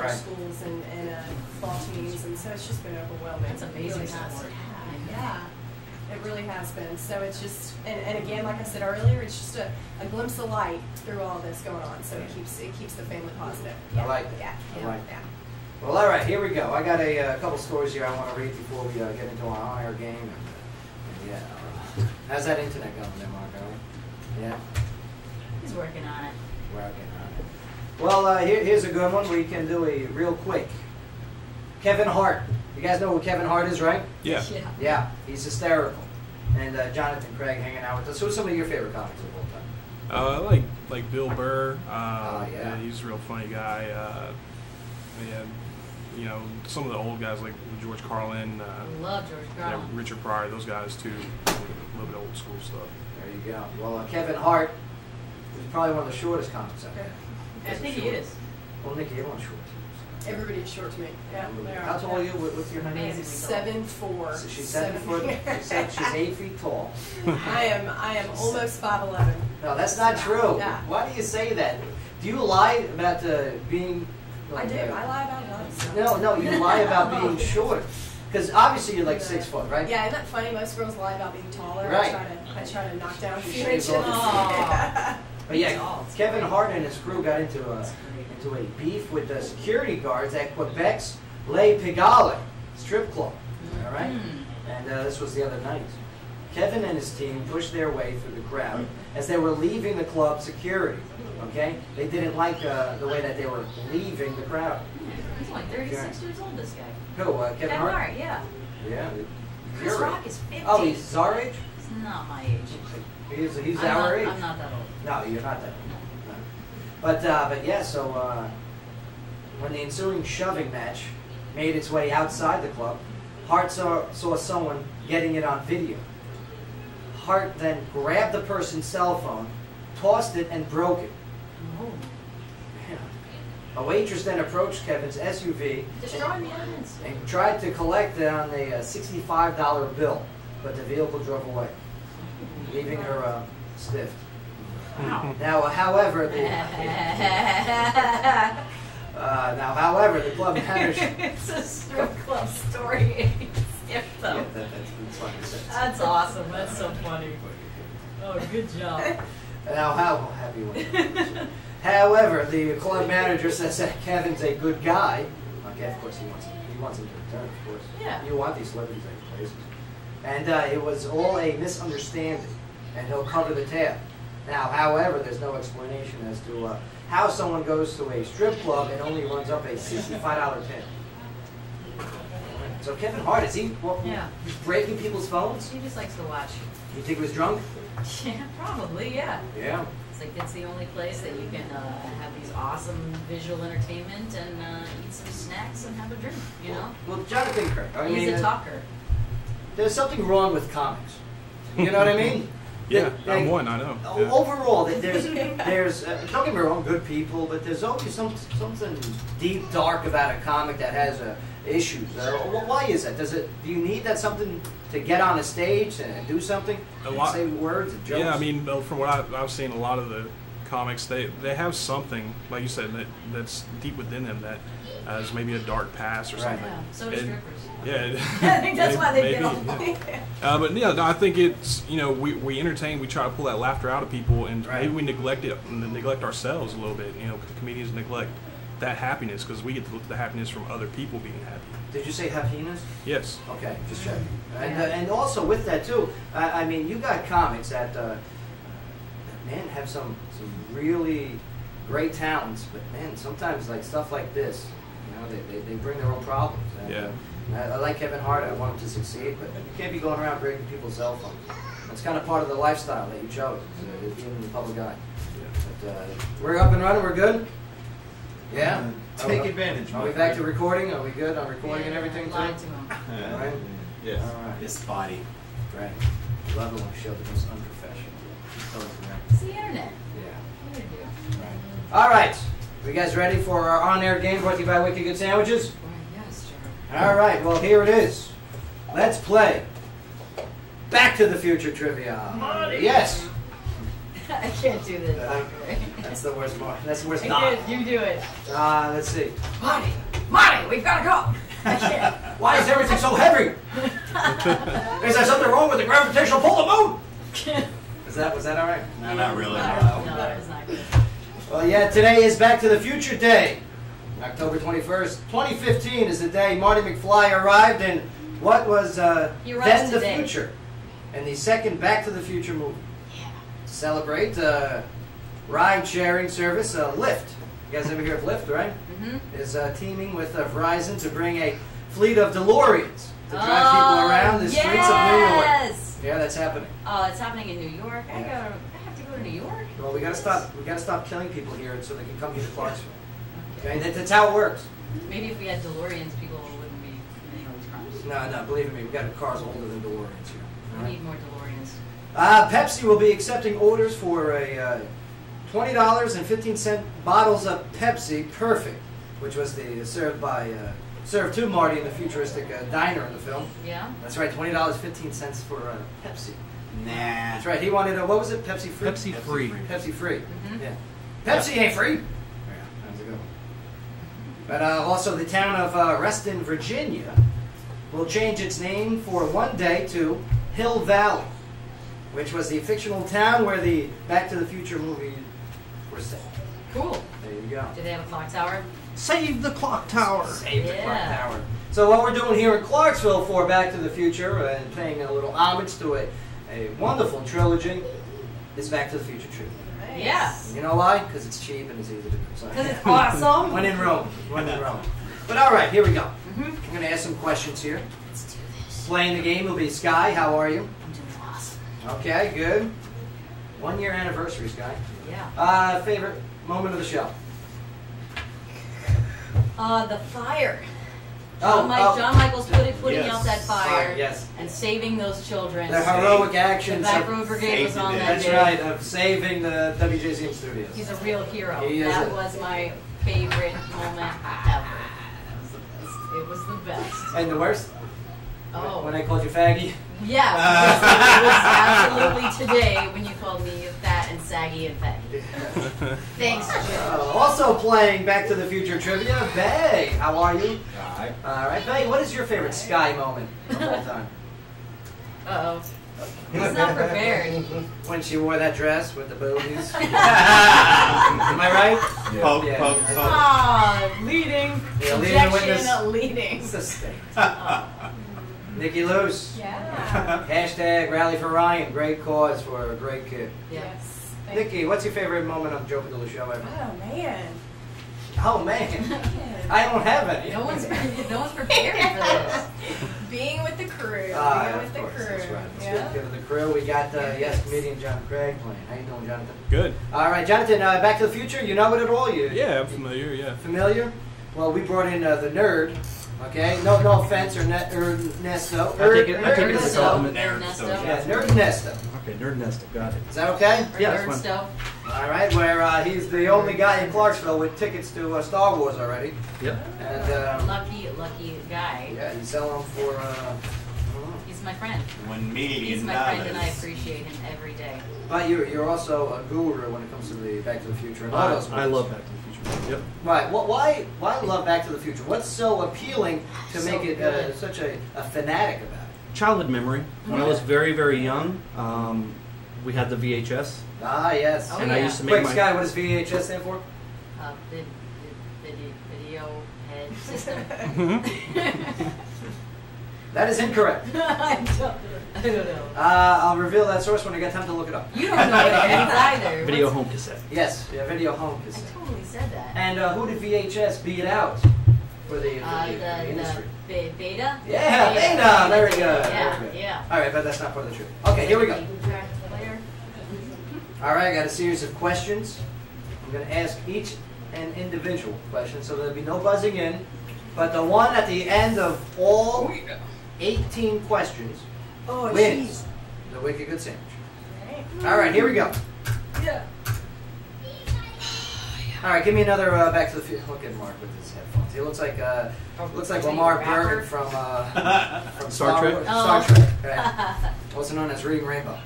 right. schools and fall teams, and so it's just been overwhelming. That's amazing. Really has. Yeah. It really has been. So it's just, and again, like I said earlier, it's just a glimpse of light through all this going on. So it keeps the family positive. I like that. Yeah. I like that. Well, all right, here we go. I got a couple stories here I want to read before we get into our on-air game. And yeah, how's that internet going there, Marco? Yeah? He's working on it. Working on it. Well, here's a good one. We can do a real quick. Kevin Hart. You guys know who Kevin Hart is, right? Yeah. Yeah, he's hysterical. And Jonathan Craig hanging out with us. Who's some of your favorite comics of all time? Like Bill Burr. Yeah. He's a real funny guy. And you know, some of the old guys like George Carlin. Love George Carlin. Yeah, Richard Pryor. Those guys too. A little bit old school stuff. There you go. Well, Kevin Hart is probably one of the shortest comics out there. I think he is. Well, Nikki, everyone's short. Everybody's short to me. Yeah, they are. How tall are you? What's your height? Amazing. 7'4". So she's 7 foot. She said she's 8 feet tall. I am almost 5'11". No, that's not true. Yeah. Why do you say that? Do you lie about being? I do. I lie about a lot of stuff. No, you lie about being short. Because obviously you're like 6 foot, right? Yeah, isn't that funny? Most girls lie about being taller. Right. I try to knock down a She few shaves inches. off. But yeah, Kevin Hart and his crew got into a beef with the security guards at Quebec's Les Pigalle strip club. All right, and this was the other night. Kevin and his team pushed their way through the crowd as they were leaving the club security. Okay, they didn't like the way that they were leaving the crowd. He's only 36 years old, this guy. Who? Kevin Hart? Yeah. Yeah. Chris Rock is 50. Oh, he's our age? He's not my age. He's our age. I'm not that old. No, you're not that old. No. But yeah, so when the ensuing shoving match made its way outside the club, Hart saw someone getting it on video. Hart then grabbed the person's cell phone, tossed it, and broke it. Oh. Yeah. A waitress then approached Kevin's SUV Destroying the evidence. and tried to collect it on a $65 bill, but the vehicle drove away, leaving her stiffed. Wow. Now, however, the club manager. It's a strip club story. Skip them. Yeah, that's funny. That's awesome. That's so funny. Oh, good job. Now, how happy were you? However, the club manager says that Kevin's a good guy. Okay, of course he wants him to return, of course. Yeah. You want these celebrities at places. And it was all a misunderstanding, and he'll cover the tab. Now, however, there's no explanation as to how someone goes to a strip club and only runs up a $65 tip. So Kevin Hart, is he he's breaking people's phones? He just likes to watch. You think he was drunk? Yeah, probably, yeah. Yeah. It's like it's the only place that you can have these awesome visual entertainment and eat some snacks and have a drink, you know? Well, Jonathan Craig. He's a talker. There's something wrong with comics. You know what I mean? Yeah, I'm one, I know. Yeah. Overall, there's don't get me wrong, good people, but there's always something deep, dark about a comic that has issues. Why is that? Do you need that something to get on a stage and do something? Say words and jokes? Yeah, I mean, from what I've seen, a lot of the comics, they have something, like you said, that's deep within them that has maybe a dark past or something. Yeah, so do strippers. Yeah, I think that's why they get off. Yeah. But yeah, I think it's, you know, we entertain, we try to pull that laughter out of people, and maybe we neglect ourselves a little bit. You know, comedians neglect that happiness because we get to look at the happiness from other people being happy. Did you say happiness? Yes. Okay, just checking. And also with that too, I mean, you got comics that man have some really great talents, but man, sometimes like stuff like this, you know, they bring their own problems. And, yeah. I like Kevin Hart. I want him to succeed, but you can't be going around breaking people's cell phones. That's kind of part of the lifestyle that you chose, is being the public eye. Yeah. But we're up and running. We're good. Yeah. Take advantage. Are we back to recording? Are we good on recording and everything too? Lied to him. All right. Yes. All right. This body. Right. Love it when the show becomes unprofessional. It's the internet. Yeah. What do you do? Right. All right. You guys ready for our on-air game brought to you by Wicked Good Sandwiches? Yes, sure. All right. Well, here it is. Let's play Back to the Future trivia. Money. Yes. I can't do this. That's the worst part. That's the worst I dog. can't. You do it. Let's see. Marty, we've got to go. I can't. Why is everything so heavy? Is there something wrong with the gravitational pull of the moon? Was that all right? No, not really. No, it's not good. Well, yeah, today is Back to the Future Day. October 21st, 2015 is the day Marty McFly arrived in what was He then arrives the today. future, and the second Back to the Future movie. Yeah. To celebrate ride-sharing service, Lyft. You guys ever hear of Lyft, right? Mm-hmm. Is teaming with Verizon to bring a fleet of DeLoreans to drive people around the streets of New York. Yes. Yeah, that's happening. Oh, it's happening in New York. I Yeah. have to go to New York. Well, we gotta stop killing people here so they can come here to Clarksville. Okay, that's how it works. Maybe if we had DeLoreans, people wouldn't be committing all these crimes. No, believe me, we've got cars older than DeLoreans here. All We right? need more DeLoreans. Pepsi will be accepting orders for a $20.15 bottles of Pepsi Perfect, which was served to Marty in the futuristic diner in the film. Yeah. That's right, $20.15 for Pepsi. Nah. That's right. He wanted what was it? Pepsi free. Pepsi free. Pepsi free. Mhm. Yeah. Pepsi ain't free. How's it go? But also, the town of Reston, Virginia, will change its name for one day to Hill Valley, which was the fictional town where the Back to the Future movie was set. Cool. There you go. Do they have a clock tower? Save the clock tower. Save the clock Yeah. tower. So what we're doing here in Clarksville for Back to the Future and paying a little homage to a wonderful trilogy is Back to the Future tribute. Nice. Yeah. You know why? Because it's cheap and it's easy to do. So. Because it's awesome. When in Rome. When in Rome. But all right, here we go. Mm-hmm. I'm going to ask some questions here. Let's do this. Playing the game will be Sky. How are you? I'm doing awesome. Okay, good. 1 year anniversary, Sky. Yeah. Favorite moment of the show? The fire. Oh, John Michael's putting Yes. out that fire yes. and saving those children. The heroic The actions Back of, Road Brigade was on that that's day. right, of saving the WJZM studios. He's a real hero. He is That a- was my favorite moment ever. It was the best. And the worst? Oh. When I called you faggy? Yeah, because it was absolutely today when you called me fat and saggy and faggy. Thanks, Jim. Also playing Back to the Future trivia, Bay. How are you? Alright. All right, Bay. What is your favorite Sky moment of all time? Uh-oh. He's not prepared. When she wore that dress with the boobies. Am I right? Yeah. Poke, Yeah. poke, poke. Ah, leading. Yeah, leading witness. Objection, leading. Sustained. Nikki Luce. Yeah. Hashtag Rally for Ryan. Great cause for a great kid. Yes. Thank Nikki, what's your favorite moment of Joe Padula show ever? Oh man. Oh man, I don't have any. No one's prepared for this. Being with the crew. Being Of with the course, crew. that's right. Let's Yeah. get to the crew. We got yes, comedian John Craig playing. How you doing, Jonathan? Good. All right, Jonathan. Back to the Future. You know it at all? You Yeah, I'm familiar. Yeah. familiar? Well, we brought in the nerd. Okay, no offense or Nesto. I take it as a Ernesto. compliment. Ernesto. Yeah, nerd Nesto. Okay, nerd Nesta, got it. Is that okay? Or Yeah, that's Ernesto. All right. Where he's the only guy in Clarksville with tickets to Star Wars already, Yep. and Lucky guy. yeah, he's selling them for. He's my friend. $1 million. He's my friend and I appreciate him every day. But you're also a guru when it comes to the Back to the Future and all those I movies. love Back to the Future. Yep. Right. Why love Back to the Future? What's so appealing to So make it good. such a fanatic about it? Childhood memory. When I was very, very young, we had the VHS. Ah, yes. Oh, and I yeah. used to make Quick, my... Sky, what does VHS stand for? Video head system. That is incorrect. I don't know. I'll reveal that source when I get time to look it up. You don't know what it means either. Video What's- home cassette. Yes, yeah, video home I cassette. totally said that. And who did VHS beat out for the industry? Beta? Yeah, Beta. Very good. Yeah, Very good. yeah. All right, but that's not part of the truth. Okay, here we go. Track player. All right, I got a series of questions. I'm going to ask each an individual question, so there'll be no buzzing in. But the one at the end of all 18 questions Oh, wins the Wicked Good Sandwich. Right. All right, here we go. Yeah. All right, give me another Back to the Future. Look at Mark with his headphones. He looks like Lamar Burton from Star Trek? Wars. Oh. Star Trek. Right. Also known as Reading Rainbow.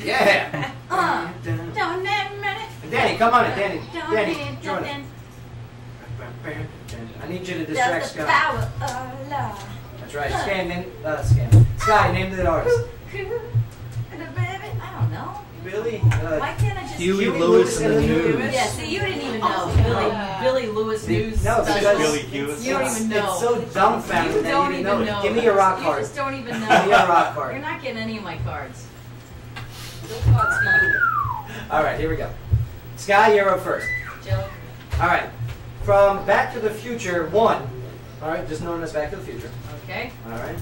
Yeah. Don't let me. Danny, come on in, Danny. Don't Danny, need join nothing. us. I need you to distract That's the Scott. power of love. That's right. Sky, name the artist. I don't know. Billy. Why can't I just Huey Lewis and the News. Yeah, see, you didn't even know. Billy Lewis News. No, special. because Billy Hewis. You don't even know. It's so dumbfounded You that don't you didn't even know. know. Give me your rock You card. just don't even know. Give me your rock card. You're not getting any of my cards. No cards for you. All right, here we go. Sky, you're up first. Joe. All right. From Back to the Future 1. All right, just known as Back to the Future. Okay. All right.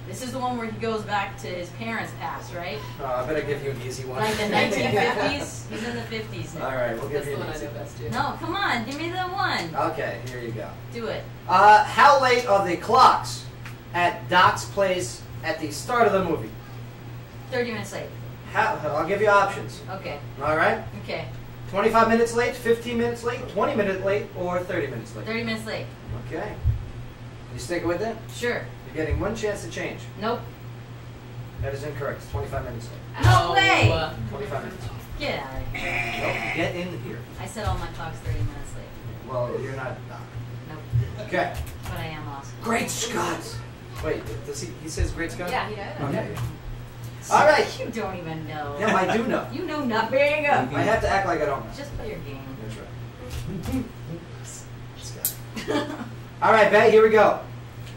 This is the one where he goes back to his parents' past, right? I better give you an easy one. Like the 1950s? He's in the 50s now. All right, we'll give That's you the an one I easy know best too. No, come on, give me the one. Okay, here you go. Do it. How late are the clocks at Doc's place at the start of the movie? 30 minutes late. I'll give you options. Okay. All right? Okay. 25 minutes late, 15 minutes late, 20 minutes late, or 30 minutes late? 30 minutes late. Okay. You sticking with it? Sure. You're getting one chance to change. Nope. That is incorrect. It's 25 minutes late. No way. 25 minutes. Get out of here. Nope. Get in here. I said all my clock's 30 minutes late. Well, you're not Doc. Nope. Okay. But I am awesome. Great Scott. Wait, does he says Great Scott? Yeah, he does. Okay. All right. You don't even know. Yeah, I do know. You know nothing. I have to act like I don't know. Just play your game. That's right. All right, Bay, here we go.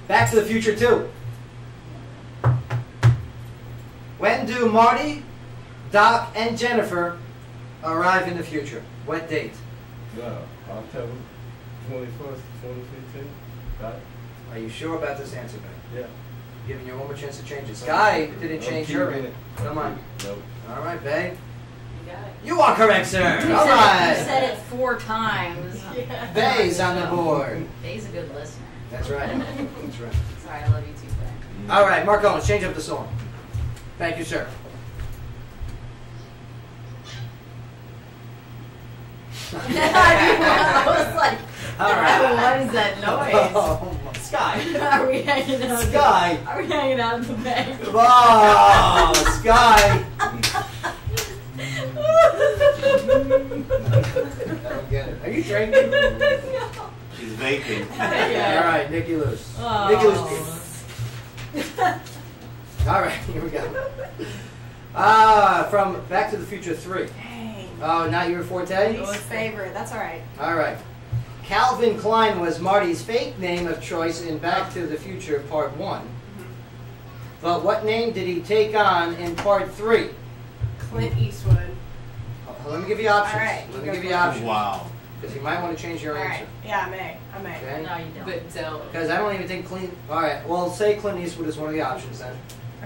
Back to the Future 2. When do Marty, Doc, and Jennifer arrive in the future? What date? October 21st, 2015. Right? Are you sure about this answer, Bay? Yeah. Giving you one more chance to change it. Sky didn't change her. Come on. Nope. All right, Bay. You got it. You are correct, sir. You All said right. You said it 4 times. Bay's on the board. Bay's a good listener. That's right. That's right. Sorry, I love you too, Bay. All right, Mark Owens, change up the song. Thank you, sir. I was like, All right. what is that noise? Oh, Sky. Are we hanging out? Sky. Are we hanging out in the bay? Oh, Sky. I don't get it. Are you drinking? She's vaping. All right, Nikki Loose. Oh. Nikki Loose. All right, here we go. From Back to the Future 3. Dang. Oh, not your forte? Least favorite. That's all right. All right. Calvin Klein was Marty's fake name of choice in Back to the Future Part 1. But what name did he take on in Part 3? Clint Eastwood. Let me give you options. All right, Let me go give for you it. options. Wow. Because you might want to change your All answer. right. Yeah, I may. I may. Okay? No, you don't. But don't. Because I don't even think Clint... All right, well, say Clint Eastwood is one of the options then.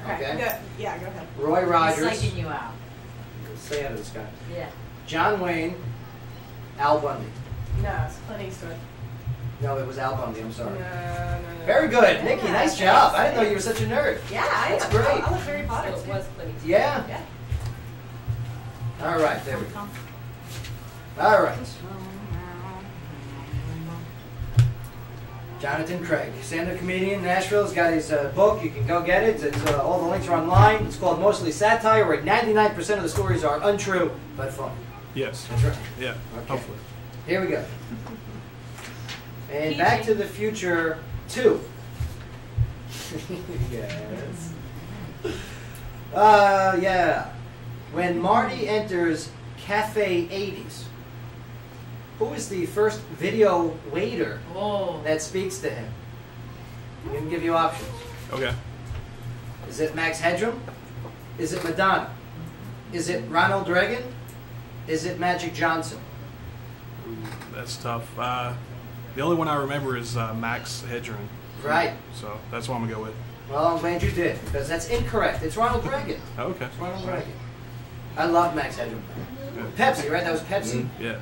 Okay. Okay. Yeah, go ahead. Roy He's Rogers. psyching you out. Stay out of this guy. Yeah. John Wayne. Al Bundy. No, it's Clint Eastwood. No, it was Al Bundy. I'm No, sorry. no. Very good. Nikki, Yeah, nice job. I didn't know you were such a nerd. Yeah, I That's am. great. I love Harry So Potter. it was Clint Eastwood. Yeah? Yeah. All right, there we go. All right. Jonathan Craig, stand-up comedian, Nashville. He's got his book. You can go get it. It's, all the links are online. It's called Mostly Satire, where 99% of the stories are untrue but funny. Yes. That's right. Yeah. Okay. Hopefully. Here we go. And Back to the Future 2. Yes. Yeah. When Marty enters Cafe 80s, who is the first video waiter Oh. that speaks to him? I'm going to give you options. Okay. Is it Max Headroom? Is it Madonna? Is it Ronald Reagan? Is it Magic Johnson? That's tough. The only one I remember is Max Headroom. Right. So that's what I'm gonna go with. Well, I'm glad you did, because that's incorrect. It's Ronald Reagan. Oh, okay. It's Ronald Reagan. I love Max Headroom. Good. Pepsi, right? That was Pepsi. Yeah.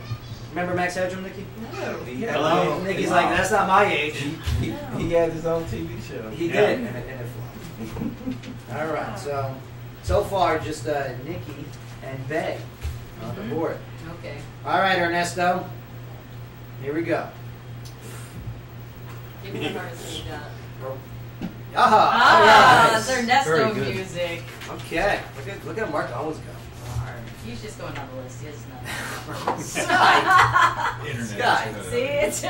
Remember Max Headroom, Nikki? No. Hello? Nikki's like, that's not my age. He had his own TV show. He Yeah. did, and it flopped. All right, so far, just Nikki and Bay on the board. Okay. All right, Ernesto. Here we go. Give me the hardest one you got. Aha! Ah, all right. that's Ernesto Very good. music. Okay. Look at Mark Owens go. He's just going down the list. He has nothing. Sky. Internet. Sky. See, it's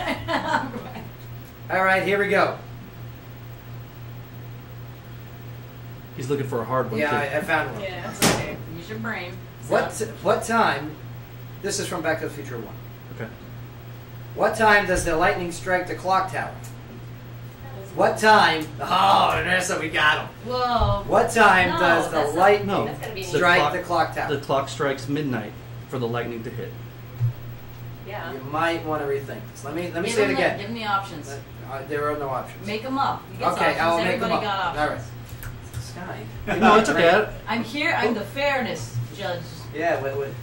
All right, here we go. He's looking for a hard one. Yeah, too. I found one. Yeah, that's okay. use your brain. What time? This is from Back to the Future 1. Okay. What time does the lightning strike the clock tower? What time? Oh, Vanessa, we got him. Whoa. What time No, does that's the not- lightning No. That's gotta be strike the clock tower? The clock strikes midnight for the lightning to hit. Yeah. You might want to rethink this. Let me Give say it him again. Give him the options. There are no options. Make them up. He gets Okay, options. I'll make Everybody them up. got All options. right. Sky. No, it's okay. I'm here. I'm the fairness judge. Yeah, wait,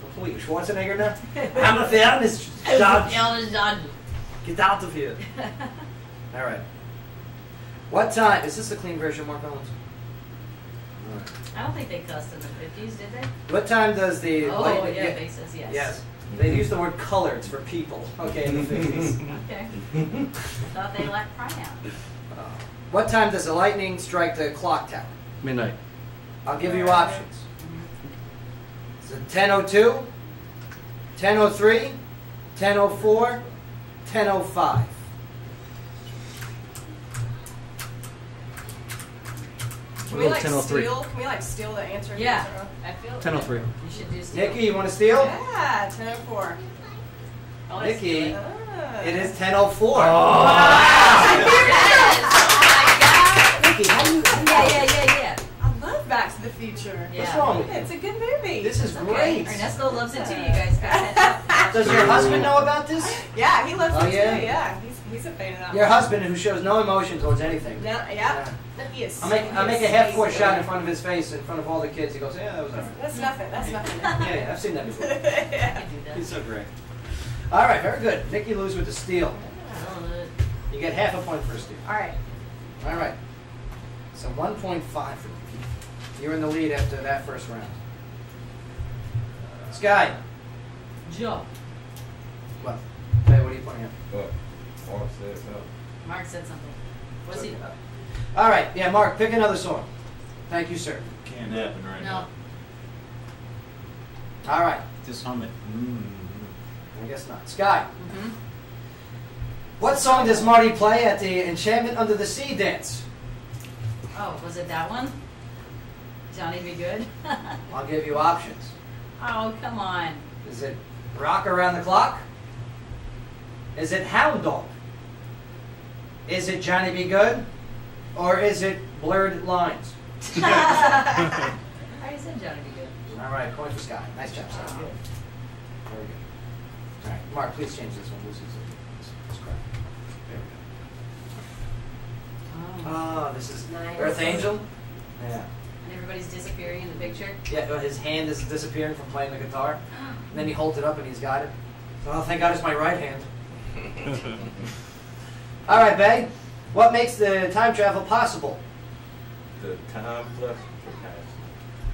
Schwarzenegger now? I'm a fairness judge. Fairness judge. Get out of here. All right. What time? Is this the clean version, Mark Owens? All right. I don't think they cussed in the 50s, did they? What time does the Oh, lightning? yeah, they says yes. Yes. They used the word coloreds for people. Okay, in the 50s. Okay. Thought they liked pronouns. What time does the lightning strike the clock tower? Midnight. I'll give you options. Is it 10:02, 10:03, 10:04, 10:05? Can We'll we go like 10:03. steal? Can we like steal the answer? Yeah. Yes or no? I feel 10:03. You should do steal. Nikki, you want to steal? Yeah, 10:04. Oh, let's do Nikki, it. it is 10:04. Nikki, how do you? Yeah. I love Back to the Future. Yeah. What's wrong with you? It's a good movie. This is Okay. great. Ernesto loves it too. You guys got that. Does your husband know about this? Yeah, he loves Oh, it yeah? too. Yeah, he's a fan of that. Your one. husband, who shows no emotion towards anything. No, yeah. He is. I make a half-court shot in front of his face, in front of all the kids. He goes, "Yeah, that was all right." That's nothing. That's nothing. Yeah, I've seen that before. I can do that. He's so great. All right, very good. Nikki lose with the steal. You get half a point for a steal. All right. All right. So 1.5 for Nikki. You're in the lead after that first round. Sky. Joe. What? Hey, what are you pointing at? But Mark said so. Mark said something. What's he? All right. Yeah, Mark, pick another song. Thank you, sir. Can't happen right No. now. All right. Just hum it. I guess not. Sky. Mm-hmm. What song does Marty play at the Enchantment Under the Sea dance? Oh, was it that one? Johnny Be Good? I'll give you options. Oh, come on. Is it Rock Around the Clock? Is it Hound Dog? Is it Johnny Be Good? Or is it Blurred Lines? I already said Johnny Be Good. All right, point for Sky. Nice job, Sky. Very good. All right, Mark, please change this one. This is crap. There we go. Oh. Oh, this is Nice. Earth Angel? Yeah. And everybody's disappearing in the picture. Yeah, well, his hand is disappearing from playing the guitar. And then he holds it up and he's got it. Oh, thank God it's my right hand. All right, Bay. What makes the time travel possible? The time plus capacity.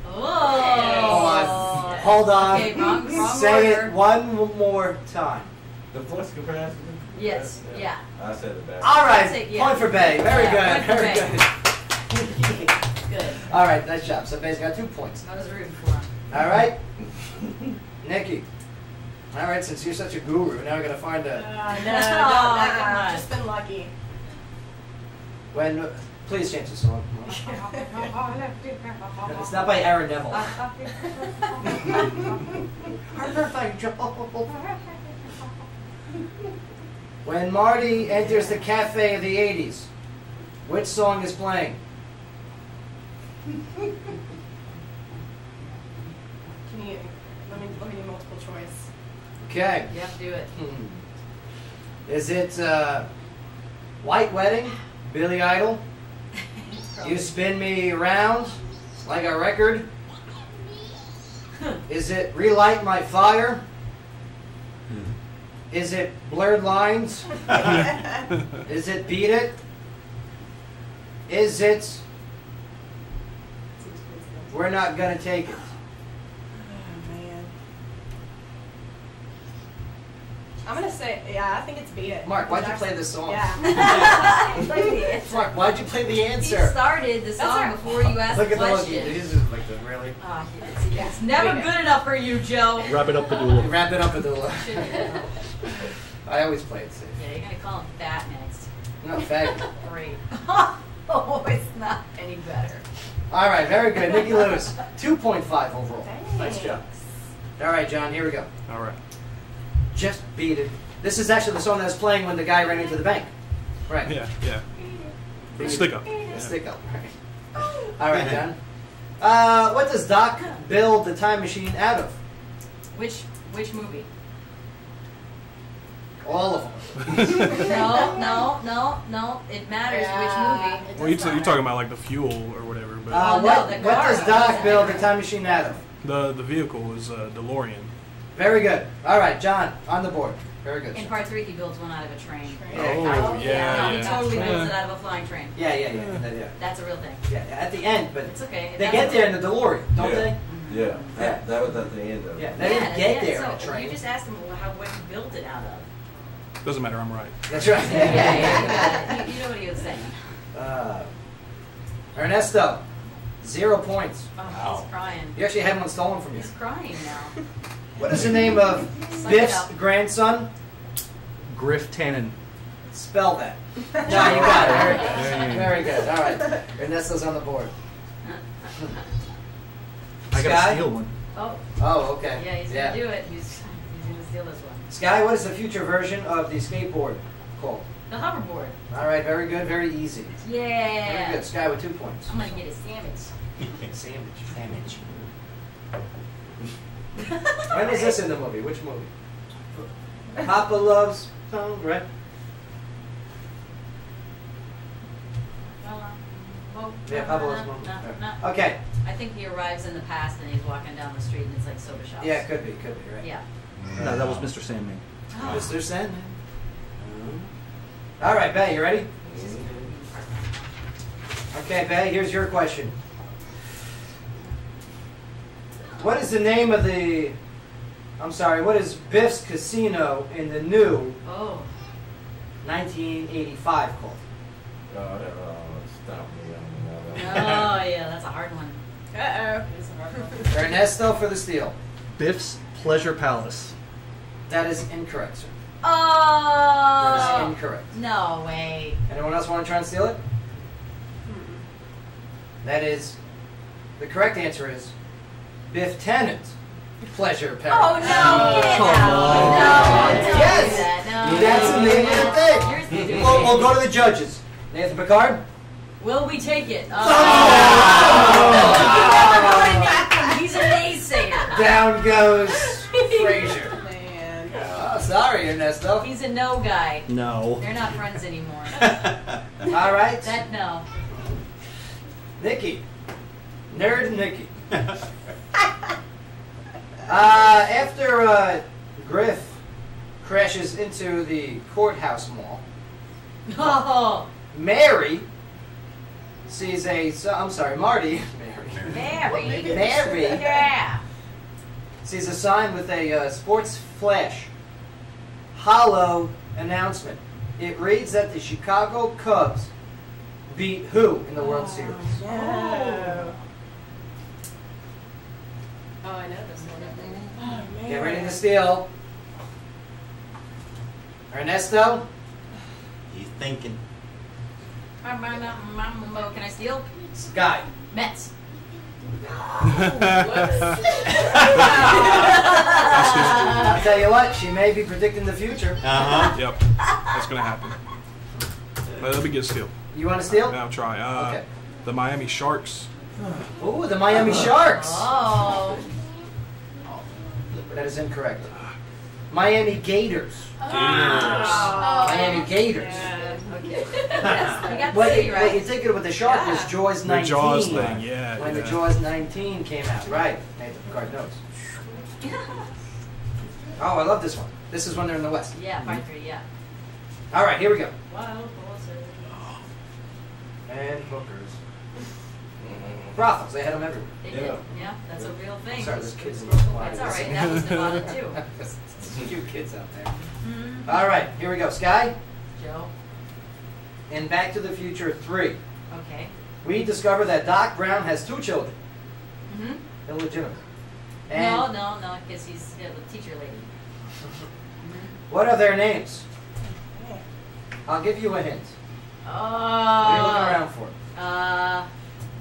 Oh. Hold on. Okay, wrong Say order. it one more time. The plus capacity? Yes, yeah. I said it back. All right, Take- yeah. point for Bay. Very Yeah, good. point for Very Bay. good. Good. All right, nice job. So Bay's got 2 points. I was rooting for him. All right, Nikki. All right, since you're such a guru, now we're gonna find a No, come on. just been lucky. when. Please change the song. It's not by Aaron Neville. When Marty enters the cafe of the 80s, which song is playing? Can you let me do multiple choice? Okay. You have to do it. Is it White Wedding, Billy Idol? You Spin Me Around Like a Record? Is it Relight My Fire? Is it Blurred Lines? Is it Beat It? Is it We're Not Gonna Take It? Oh man. I'm gonna say, yeah, I think it's Beat It. Mark, why'd you play this song? Yeah. It's like the answer. Mark, why'd you play the He answer? started the song right. before you asked Look the at the look. question. This is like the really. Oh, it's never good enough for you, Joe. Wrap it up, Padula. Wrap it up with the. Yeah, I always play it safe. you're gonna call him fat next. No, fag. Great. Oh, it's not any better. All right, very good. Nikki Lewis, 2.5 overall. Nice job. All right, John, here we go. All right. Just Beat It. This is actually the song that was playing when the guy ran into the bank. Right. Yeah, yeah. Stick up. Yeah. Stick up. Right. All right, John. What does Doc build the time machine out of? Which movie? All of them. No. It matters Yeah, which movie. Well, you're talking about like the fuel or whatever, but Oh, no, what the what car. does Doc build the time machine out of? the vehicle is a DeLorean. Very good. All right, John, on the board. Very good. In part 3, he builds one out of a train. Oh, No, yeah. he totally builds it out of a flying train. Yeah. That's a real thing. Yeah, at the end, but It's okay. they get there in the DeLorean, don't Yeah. they? Yeah, that was at the end of it. Yeah, they didn't get there in a So train. you just asked him what he built it out of. Doesn't matter. I'm right. That's right. Yeah, you know what he was saying. Ernesto, 0 points. Oh, he's crying. You actually had one stolen from you. He's crying now. What is the name of Suck it Biff's up. grandson? Griff Tannen. Spell that. No, you got it. Very good. All right. Ernesto's on the board. I gotta Sky? steal one. Oh, Oh, okay. yeah, he's gonna do it. He's gonna steal this one. Sky, what is the future version of the skateboard called? The hoverboard. All right, very good, very easy. Yeah. Very good. Sky with 2 points. I'm gonna get a sandwich. Sandwich. When is this in the movie? Which movie? Papa Loves Tone, right? Well, Yeah, Papa Loves Tone. no. Okay. I think he arrives in the past and he's walking down the street and it's like soda shops. Yeah, could be, right? Yeah. No, that was Mr. Sandman. Mr. Sandman. All right, Bay, you ready? Okay, Bay, here's your question. What is the name of the... what is Biff's Casino in the new Oh. 1985 called? Oh, stop me on Oh, that. yeah, that's a hard one. Uh-oh. Ernesto for the steal. Biff's Pleasure Palace. That is incorrect, sir. Oh! That is incorrect. No way. Anyone else want to try and steal it? That is... The correct answer is Biff Tannen's Pleasure Oh, Palace. no! Get Come out. on. No, don't Yes. do that. No. That's the name of the thing. Yours is doing We'll it. go to the judges. Nathan Picard? Will we take it? Oh. He's a naysayer. Down goes Frazier. Man. Oh, sorry, Ernesto. He's a no guy. No. They're not friends anymore. All right. That no. Nikki. Nerd Nikki. After Griff crashes into the courthouse mall, Oh, Mary sees Marty. Mary. Mary Yeah. sees a sign with a sports flash hollow announcement. It reads that the Chicago Cubs beat who in the World Series? No. Oh, I know this one. Oh, man. Get ready to steal. Ernesto? He's thinking. Can I steal? Sky. Mets. I'll tell you what, she may be predicting the future. Uh-huh. Yep, that's gonna happen. Let me get a steal. You want to steal? I'll try. Okay. The Miami Sharks. Ooh, the Miami Sharks. Oh. That is incorrect. Miami Gators. Miami Gators. Yeah. Okay. Yes, we got the What city you right. thinking with the shark was Jaws 19. The Jaws thing, yeah. When yeah. the Jaws 19 came out, right? Nathan Picard knows. Oh, I love this one. This is when they're in the West. Yeah, part 3, yeah. All right, here we go. Wild horses. And hookers. Brothels, they had them everywhere. They did. Yeah, that's a real thing. Sorry, there's kids in the choir. That's all right. That was Nevada too. There's a few kids out there. All right, here we go. Sky, Joe. in Back to the Future 3, Okay. we discover that Doc Brown has 2 children. Mm-hmm. Illegitimate. No, And because he's the teacher lady. what are their names? I'll give you a hint. What are you looking around for?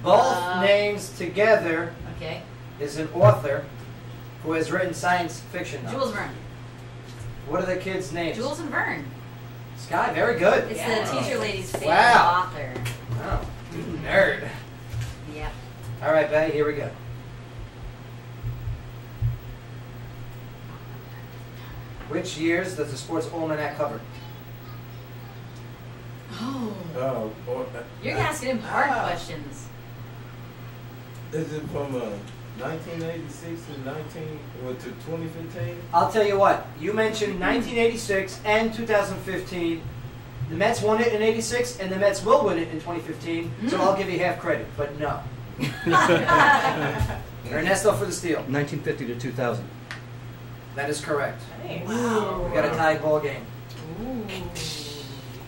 Both names together Okay. is an author who has written science fiction novels. Jules Verne. What are the kids' names? Jules and Verne. Sky, very good. It's the teacher lady's favorite Wow. author. Oh, nerd. Yep. All right, Betty, here we go. Which years does the Sports Almanac cover? Oh. Oh, You're asking him hard questions. is it from 1986 to 2015? I'll tell you what. You mentioned 1986 and 2015. The Mets won it in '86, and the Mets will win it in 2015. So I'll give you half credit, but no. Ernesto for the steal. 1950 to 2000. That is correct. Nice. Wow. We got a tie ball game. Ooh.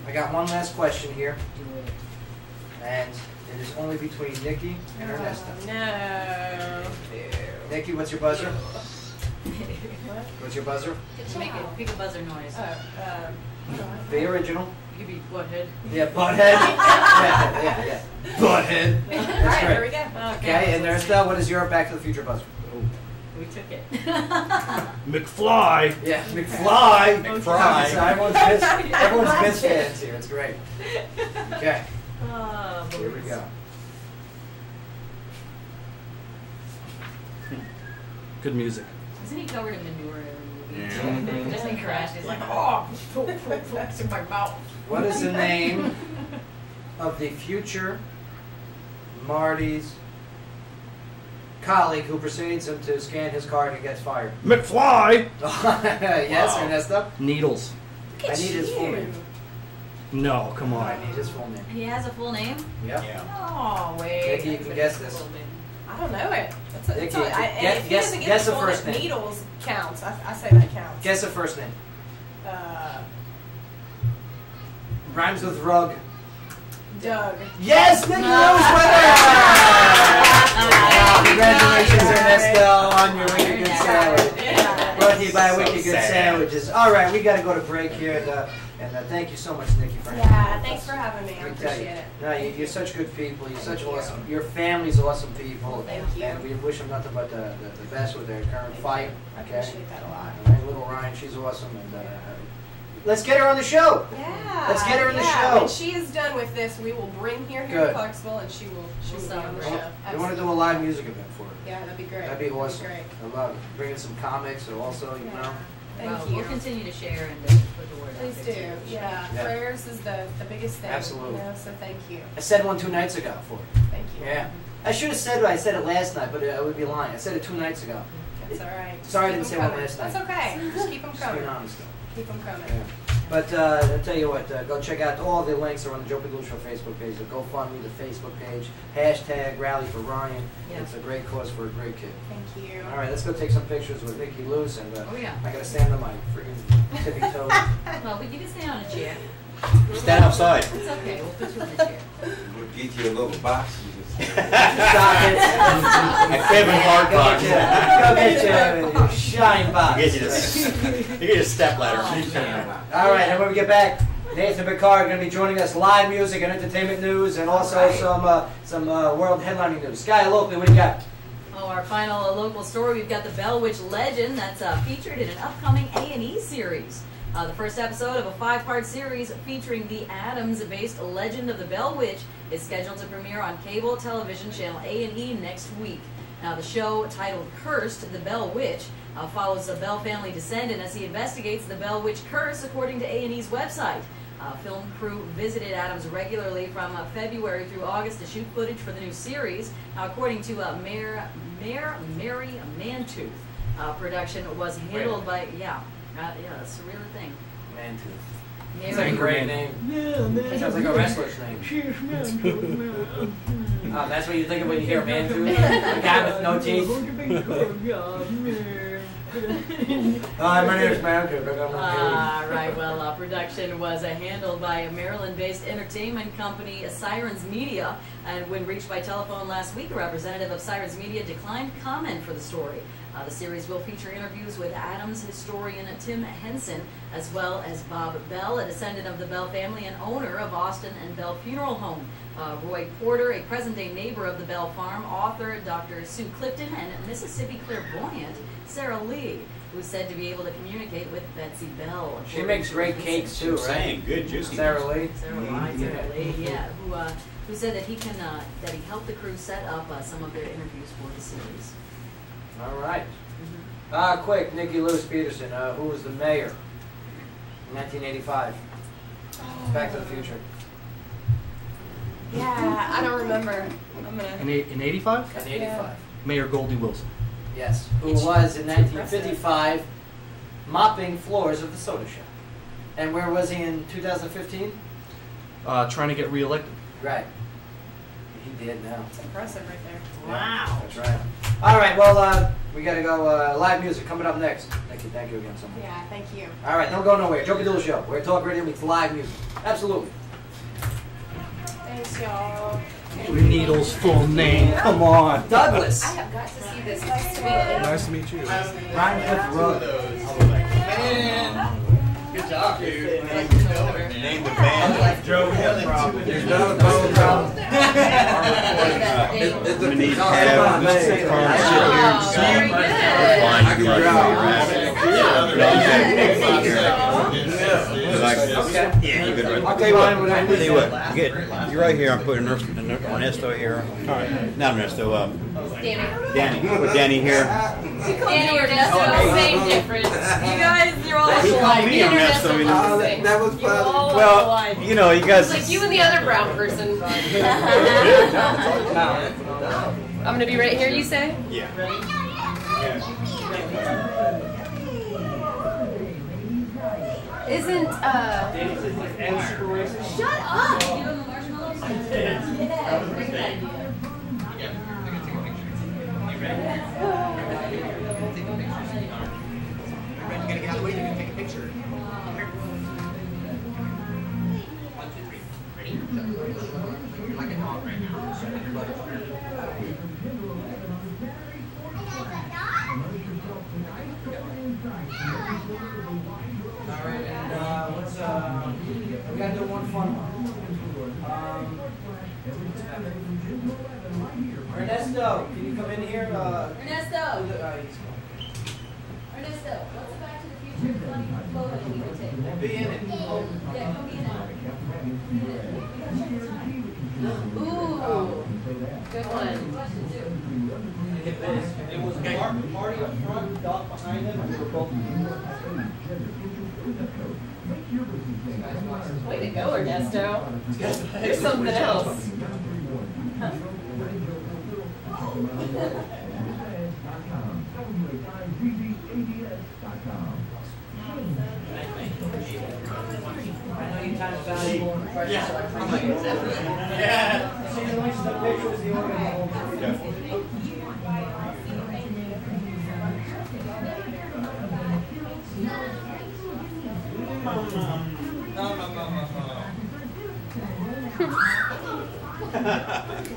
I got one last question here, Do it. and it is only between Nikki and Ernesto. No. Nikki, what's your buzzer? What? What's your buzzer? Just make it, pick a buzzer noise. The original. You could be butthead. Yeah, butthead. yeah. Butthead. All right, here we go. Okay, and Ernesto, what is your Back to the Future buzzer? We took it. McFly. Yeah, McFly. McFly. So everyone's Vince fans here. It's great. Okay, Oh, here we go. Good music. Isn't he covered in manure in every movie? Yeah. Just in crash. He's like, oh, it's in my mouth. What is the name of the future Marty's colleague who persuades him to scan his card and gets fired? McFly. Yes, Ernesto? Needles. Look at I need his full you. name. No, come I on. need his full name. He has a full name? Yep. Oh, wait. Nikki, you can guess this. I don't know it. Nikki, And if he guess- doesn't get guess the the full first name, name. Needles counts. I say that counts. Guess the first name. Rhymes Rhymes with rug. Doug. Yes, Nikki knows winner! Congratulations, Ernesto, on your Wicked Good Sandwich. Yeah. Brought to you by So Wicked Good sad. Sandwiches. All right, we got to go to break here, and thank you so much, Nikki, for hanging out Yeah, with thanks us. for having me. I Let me tell you. appreciate it. No, you're such good people. You're such Thank you. awesome. Your family's awesome people. Thank you. And we wish them nothing but the best with their current fight. I Okay. appreciate that a lot. And my little Ryan, she's awesome. And let's get her on the show. Yeah. Let's get her in the yeah. show. When she is done with this, we will bring her here Good. to Clarksville, and she will be on the celebrate. show. We want to do a live music event for her. Yeah, that'd be great. That'd be awesome. great. I love it. Bring in some comics, or also, you know. Thank Well, you. we'll continue to share and put the word out Please there, do. too. Yeah. Yeah. Prayers is the biggest thing. Absolutely. You know, so thank you. I said one 2 nights ago for her. Thank you. Yeah. I should have said it. I said it last night, but I would be lying. I said it 2 nights ago. That's all right. Just Sorry I keep didn't say 'em one coming. last night. That's okay. Just keep them Just being coming. honest, though. Keep them coming. Yeah. But I'll tell you what, go check out all the links are on the Joe Padula Show Facebook page, the GoFundMe, the Facebook page, hashtag Rally for Ryan. Yeah. It's a great cause for a great kid. Thank you. All right, let's go take some pictures with Nikki Luce, and Oh, yeah. I gotta stand on my freaking tippy toes. Well, we can stay on a chair. Stand outside. It's okay. We'll put you in the chair. We'll get you a little box. You just, Stop it. A Kevin Hart box. Go get your shine box. You get your step ladder. All right, and when we get back, Nathan Picard going to be joining us, live music and entertainment news, and also some world headlining news. Sky, locally, what do you got? Oh, our final local story, we've got the Bell Witch legend that's featured in an upcoming A&E series. The first episode of a 5-part series featuring the Adams-based Legend of the Bell Witch is scheduled to premiere on cable television channel A&E next week. Now, the show, titled Cursed, the Bell Witch, follows the Bell family descendant as he investigates the Bell Witch curse, according to A&E's website. Film crew visited Adams regularly from February through August to shoot footage for the new series. Now, according to Mary Mantooth, production was handled by, that's a real thing. Mantooth. It's like a great name. It sounds like a wrestler's name. Oh, that's what you think of when you hear man food? A guy with no teeth. Hi, my name is Man Food. Right, well, production was handled by a Maryland-based entertainment company, Sirens Media, and when reached by telephone last week, a representative of Sirens Media declined comment for the story. The series will feature interviews with Adams historian Tim Henson, as well as Bob Bell, a descendant of the Bell family and owner of Austin and Bell Funeral Home. Roy Porter, a present-day neighbor of the Bell farm, author Dr. Sue Clifton, and Mississippi clairvoyant Sarah Lee, who's said to be able to communicate with Betsy Bell. She makes great cakes too, right? Saying good, juicy. Sarah Lee. Sarah Lee, yeah, who said that he helped the crew set up some of their interviews for the series. All right. Quick, Nikki Lewis Peterson, who was the mayor in 1985? Back to the Future. Yeah, I don't remember. I'm gonna. In 85? In 85. Mayor Goldie Wilson. Yes, who was in 1955 mopping floors of the soda shop. And where was he in 2015? Trying to get reelected. Right. He did now. It's impressive right there. Wow. That's right. All right, well, we got to go. Live music coming up next. Thank you again so much. Yeah, thank you. All right, don't go nowhere. Joe Padula Show. We're Talk Radio meets live music. Absolutely. Thanks, y'all. Needle's full name. Come on. Douglas. I have got to see this. Nice to meet you. Nice to meet you. Ryan Man, good job, dude. Name the band. Joe, we have a problem. There's no problem. It's We need to Come on, have let's Mr. say Carl that. sit here and Very good. find I can you Okay. Yeah, you good right I'll tell you what, when I Tell you what, you're right here. I'm putting Ernesto here. Not Ernesto, Danny. Put Danny here. Danny or Ernesto, same difference. You guys, you're all He called alike. me Ernesto. That was You're all funny. Well, alike. you know, you guys. It's like you and the other brown person. I'm gonna be right here, you say? Yeah. Isn't Shut up! You have the marshmallows? Yeah, great idea. Alright, and let's, we gotta do one fun one. Ernesto, can you come in here? Ernesto! He's Ernesto, what's the Back to the Future funny photo we can take? We'll be in it. Yeah, come be in it. ooh, good one. Question two. Get this. It was Marty up front, Doc behind him, and we were both. Way to go, Ernesto. You're something else. I know you kind of valuable and precious. Yeah. See the links to the pictures, the order.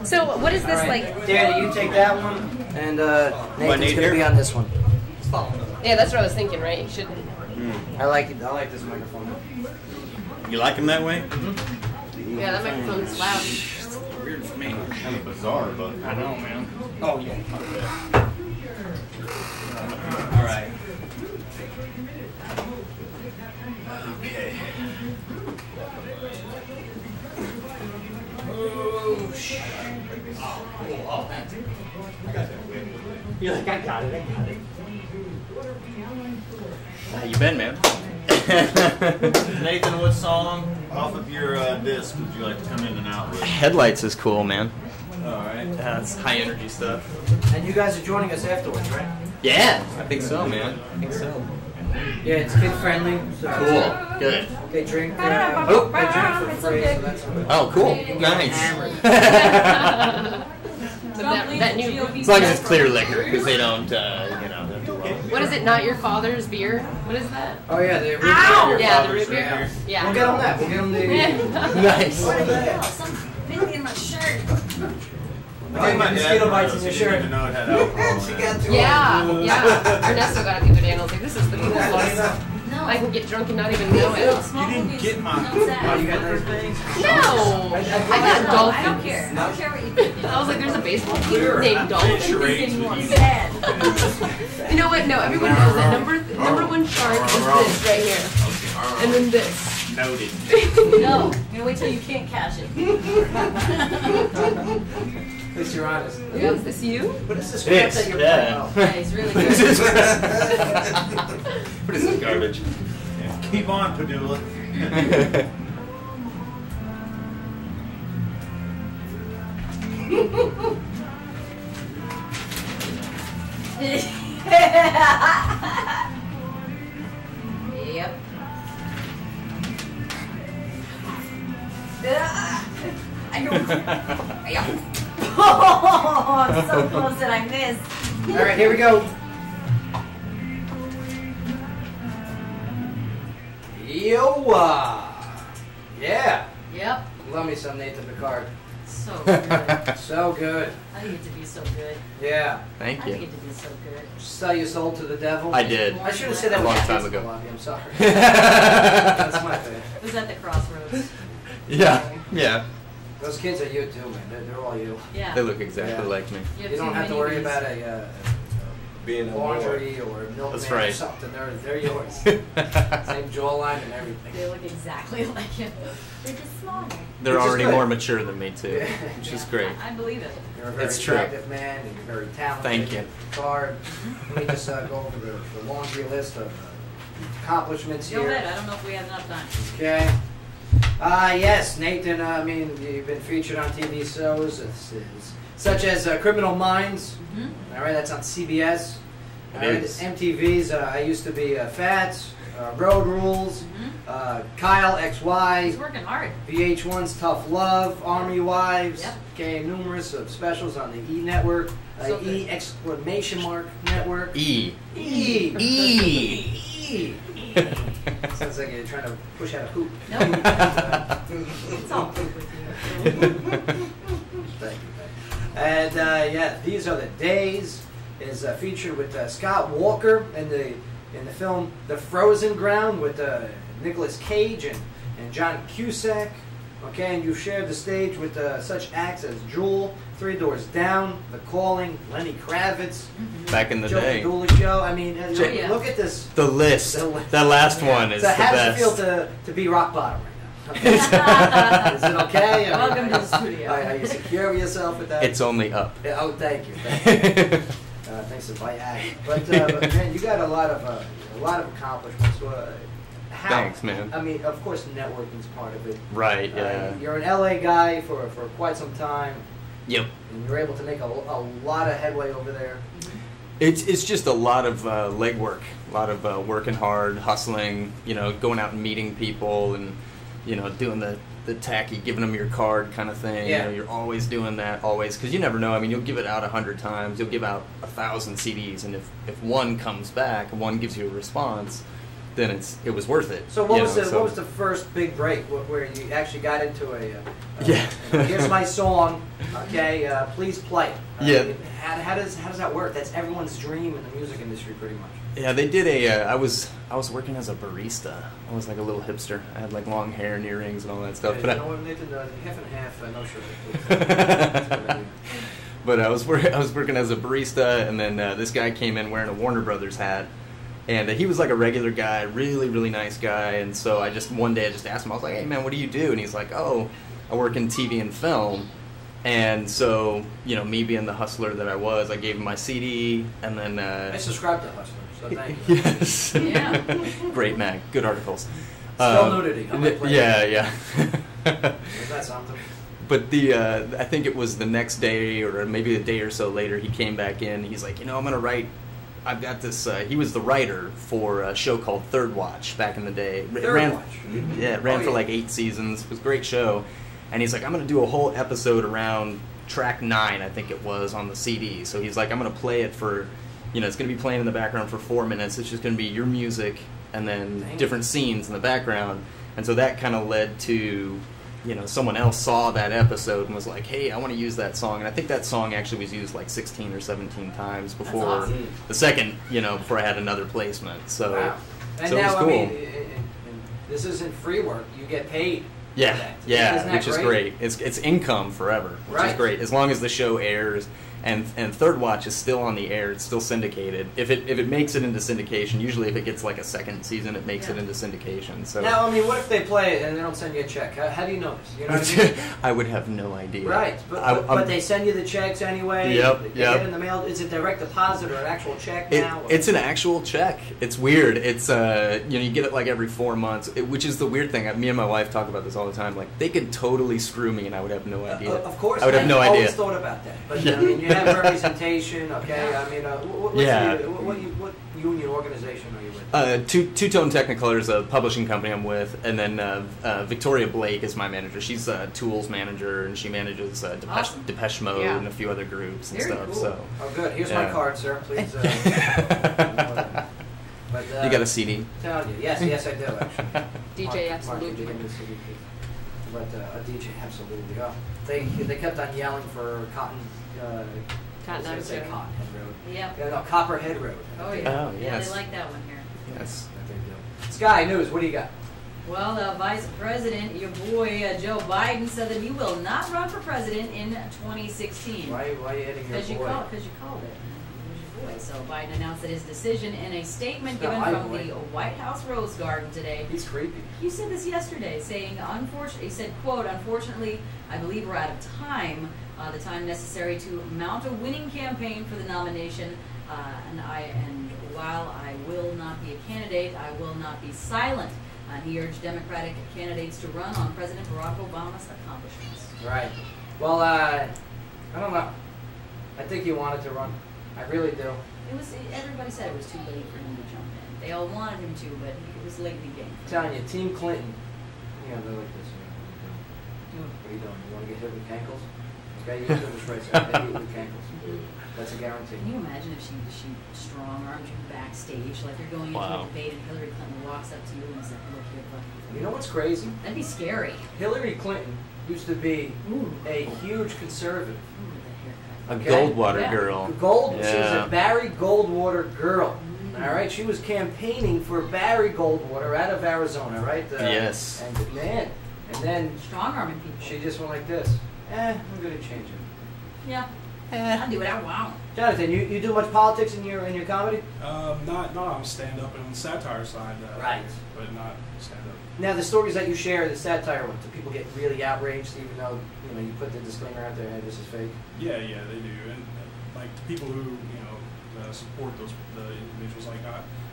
So, what is this All right. like? Danny, you take that one, and Nathan's need gonna here? be on this one. Yeah, that's what I was thinking, right? You should. I like it. I like this microphone. You like him that way? Yeah, that microphone's loud. Weird for me. Kind of bizarre, but I know, man. Oh yeah. All right. Okay. Oh, shit. Oh, man. I got that. You're like, I got it. How you been, man? Nathan, what song off of your disc would you like to come in and out with? Headlights is cool, man. Alright. That's high energy stuff. And you guys are joining us afterwards, right? Yeah, I think so, man. I think so. Yeah, it's kid friendly. So Cool. Good. They drink. Oh. They drink for free, so that's good. Oh, cool. Nice. that new. As long as it's clear liquor, because they don't, you know. What is it? Not your father's beer? What is that? Oh yeah, the root beer. Yeah, the root beer. Yeah. We'll get on that. We'll get on the. Nice. Some bit in my shirt. Okay, my mosquito bites in your shirt. To know it had alcohol in it. Yeah. Ernesto got a good video. I was like, this is the coolest one. No. I can get drunk and not even know it. You didn't get mine. Oh, you got nice things? No! I got dolphins. I don't care. I don't care what you think. I was like, there's a baseball team named Dolphins. You know what? No, everyone knows that number one shark is this right here. And then this. Noted. No. You wait till you can't cash it. At least you're honest. Yeah, is this you? What is this crap that you're playing? Oh. Yeah, he's really good. What is this garbage? Keep on, Padula. Yep. I don't. Oh, I'm so close that I missed. All right, here we go. Yo, yeah. Yep. Love me some Nathan Picard. So good. So good. I think it to be so good. Yeah. Thank I think you. it to be so good. Sell your soul to the devil. I did. I should have said that A with long kids. time ago. I love you, I'm sorry. That's my thing. It was at the crossroads. Yeah. Yeah. Those kids are you too, man. They're all you. Yeah. They look exactly Yeah. like me. You don't have to worry about a Being laundry or a milkman That's or right. something. They're yours. Same jawline and everything. They look exactly like him. They're just smaller. They're Which is already good. more mature than me too, Yeah. which is great. I believe it. You're a very It's true. attractive man, and you're very talented. Thank you. Card. Let me just go over the laundry list of accomplishments Go here. ahead. I don't know if we have enough time. Okay. Yes, Nathan. I mean, you've been featured on TV shows such as Criminal Minds. All right, that's on CBS. It All right, is. MTV's. I used to be Fats. Road Rules. Kyle XY. He's working hard. VH1's Tough Love, Army Wives, Yep. okay, numerous of specials on the E Network, So E good. exclamation mark network. E. E. E. E. Sounds like you're trying to push out a hoop. No. It's all good with you. Thank you. And yeah, These Are the Days is featured with Scott Walker in the film The Frozen Ground with Nicolas Cage and John Cusack. Okay, and you've shared the stage with such acts as Jewel, Three Doors Down, The Calling, Lenny Kravitz, Back in the Joe day. Padula Show. I mean, yeah. look at this. The list. That last one is So the how does best. it feel to be rock bottom right now? Okay. Is it okay? I mean, Welcome to the studio. Are you secure with yourself with that? It's only up. Yeah, oh, thank you. Thanks to Viagra. But man, you got a lot of accomplishments. How, Thanks, man. I mean, of course, networking's part of it. Right, yeah. You're an LA guy for quite some time, Yep. and you're able to make a lot of headway over there. It's just a lot of legwork, a lot of working hard, hustling, going out and meeting people and, doing the tacky, giving them your card kind of thing. Yeah. You're always doing that, always, because you never know. I mean, you'll give it out 100 times, you'll give out 1,000 CDs, and if one comes back, one gives you a response, then it was worth it. So what was the first big break where you actually got into Yeah. Here's my song, okay? Please play it. Yeah. How does that work? That's everyone's dream in the music industry, pretty much. Yeah, they did I was working as a barista. I was like a little hipster. I had like long hair and earrings and all that stuff. You But know what, Nathan? Half and half, no sugar. But I was working as a barista, and then this guy came in wearing a Warner Brothers hat, and he was like a regular guy, really, really nice guy. And so one day I just asked him, I was like, "Hey man, what do you do?" And he's like, "Oh, I work in TV and film." And so, me being the hustler that I was, I gave him my CD, and then I subscribe to Hustler, so thank you. Yes. Yeah. Great mag, good articles. Still nudity. I might play Yeah. Is that something? But I think it was the next day or maybe a day or so later, he came back in. He's like, I'm gonna write I've got this. He was the writer for a show called Third Watch back in the day. It ran for like 8 seasons. It was a great show. And he's like, I'm going to do a whole episode around track 9, I think it was, on the CD. So he's like, I'm going to play it for, it's going to be playing in the background for 4 minutes. It's just going to be your music and then different scenes in the background. And so that kind of led to, someone else saw that episode and was like, hey, I want to use that song. And I think that song actually was used like 16 or 17 times before the second, before I had another placement. So, wow. And so now, it was cool. I mean, this isn't free work. You get paid. Yeah, which is great. It's income forever, which is great. As long as the show airs, and Third Watch is still on the air, it's still syndicated. If it makes it into syndication, usually if it gets like a second season, it makes it into syndication. So now, I mean, what if they play it and they don't send you a check? How do you know this? You know what I mean? I would have no idea. Right, but they send you the checks anyway. Yep. Get in the mail. Is it direct deposit or an actual check now? It's an actual check. It's weird. It's you get it like every 4 months, which is the weird thing. Me and my wife talk about this all the time. Like they could totally screw me, and I would have no idea. Of course, I would have no idea. I always thought about that, but I mean, you have representation. Okay, I mean, what union organization are you with? Two-Tone Technicolor is a publishing company I'm with, and then Victoria Blake is my manager. She's a tools manager, and she manages Depeche Mode and a few other groups and stuff. Cool. So, oh, good. Here's my card, sir. Please. But, you got a CD? Tell you, yes, I do actually. DJ absolutely. But a DJ absolutely. Oh, they kept on yelling for Cotton. Cottonhead Road. Yep. Yeah, no, Copperhead Road. Oh yeah. Oh, yes. Yeah, they like that one here. Yes. Sky News, what do you got? Well, the Vice President, your boy Joe Biden, said that he will not run for president in 2016. Why are you hitting your boy? Because you called it. It was your boy. So Biden announced his decision in a statement given from the White House Rose Garden today. He's creepy. You said this yesterday, saying, he said, quote, unfortunately, I believe we're out of time. The time necessary to mount a winning campaign for the nomination, and while I will not be a candidate, I will not be silent. He urged Democratic candidates to run on President Barack Obama's accomplishments. Right. Well, I don't know. I think he wanted to run. I really do. Everybody said it was too late for him to jump in. They all wanted him to, but it was late in the game. I'm telling you, Team Clinton. Yeah, they're like this. What are you doing? You want to get hit with cankles? Okay, you can do this right side. They hit with cankles. That's a guarantee. Can you imagine if she strong-armed you backstage, like you're going into a debate and Hillary Clinton walks up to you and says, look here, buddy. You know what's crazy? That'd be scary. Hillary Clinton used to be a huge conservative. A Goldwater girl. She was a Barry Goldwater girl. All right, she was campaigning for Barry Goldwater out of Arizona, right? Yes. And then strong-arming people. She just went like this. I'm going to change it. Yeah. I'll do what I want. Jonathan, you do much politics in your comedy? Not on stand-up and on the satire side. Right. But not stand-up. Now, the stories that you share, the satire ones, do people get really outraged even though you put the disclaimer out there, hey, this is fake? Yeah, they do. And like people who support the individuals, like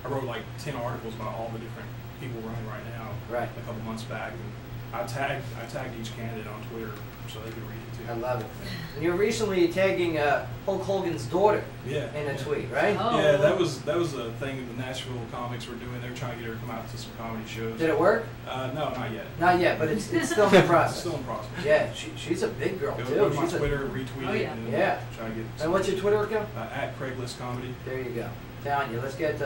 I wrote like 10 articles about all the different people running right now. Right. A couple months back, and I tagged each candidate on Twitter so they could read it too. I love it. And you're recently tagging Hulk Hogan's daughter in a tweet, right? Oh. Yeah, that was a thing the Nashville comics were doing. They were trying to get her to come out to some comedy shows. Did it work? No, not yet. Not yet, but it's still in the process. It's still in process. Yeah, she's a big girl too. Go to my Twitter, retweet it, and try to get. And what's your Twitter account? At Craigslist Comedy. There you go. Telling you, let's get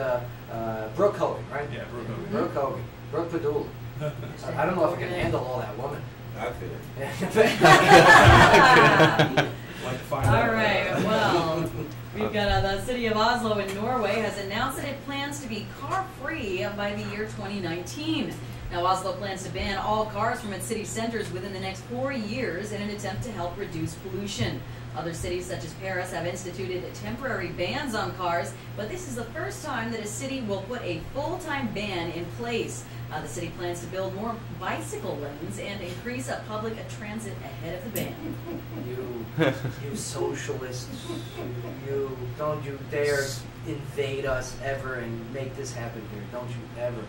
Brooke Hogan, right? Yeah, Brooke Hogan. Brooke Hogan. Brooke Padula. I don't know if I can handle all that woman. I feel All right, well, we've got the city of Oslo in Norway has announced that it plans to be car-free by the year 2019. Now, Oslo plans to ban all cars from its city centers within the next 4 years in an attempt to help reduce pollution. Other cities, such as Paris, have instituted temporary bans on cars, but this is the first time that a city will put a full-time ban in place. The city plans to build more bicycle lanes and increase public transit ahead of the ban. You socialists, don't you dare invade us ever and make this happen here. Don't you ever.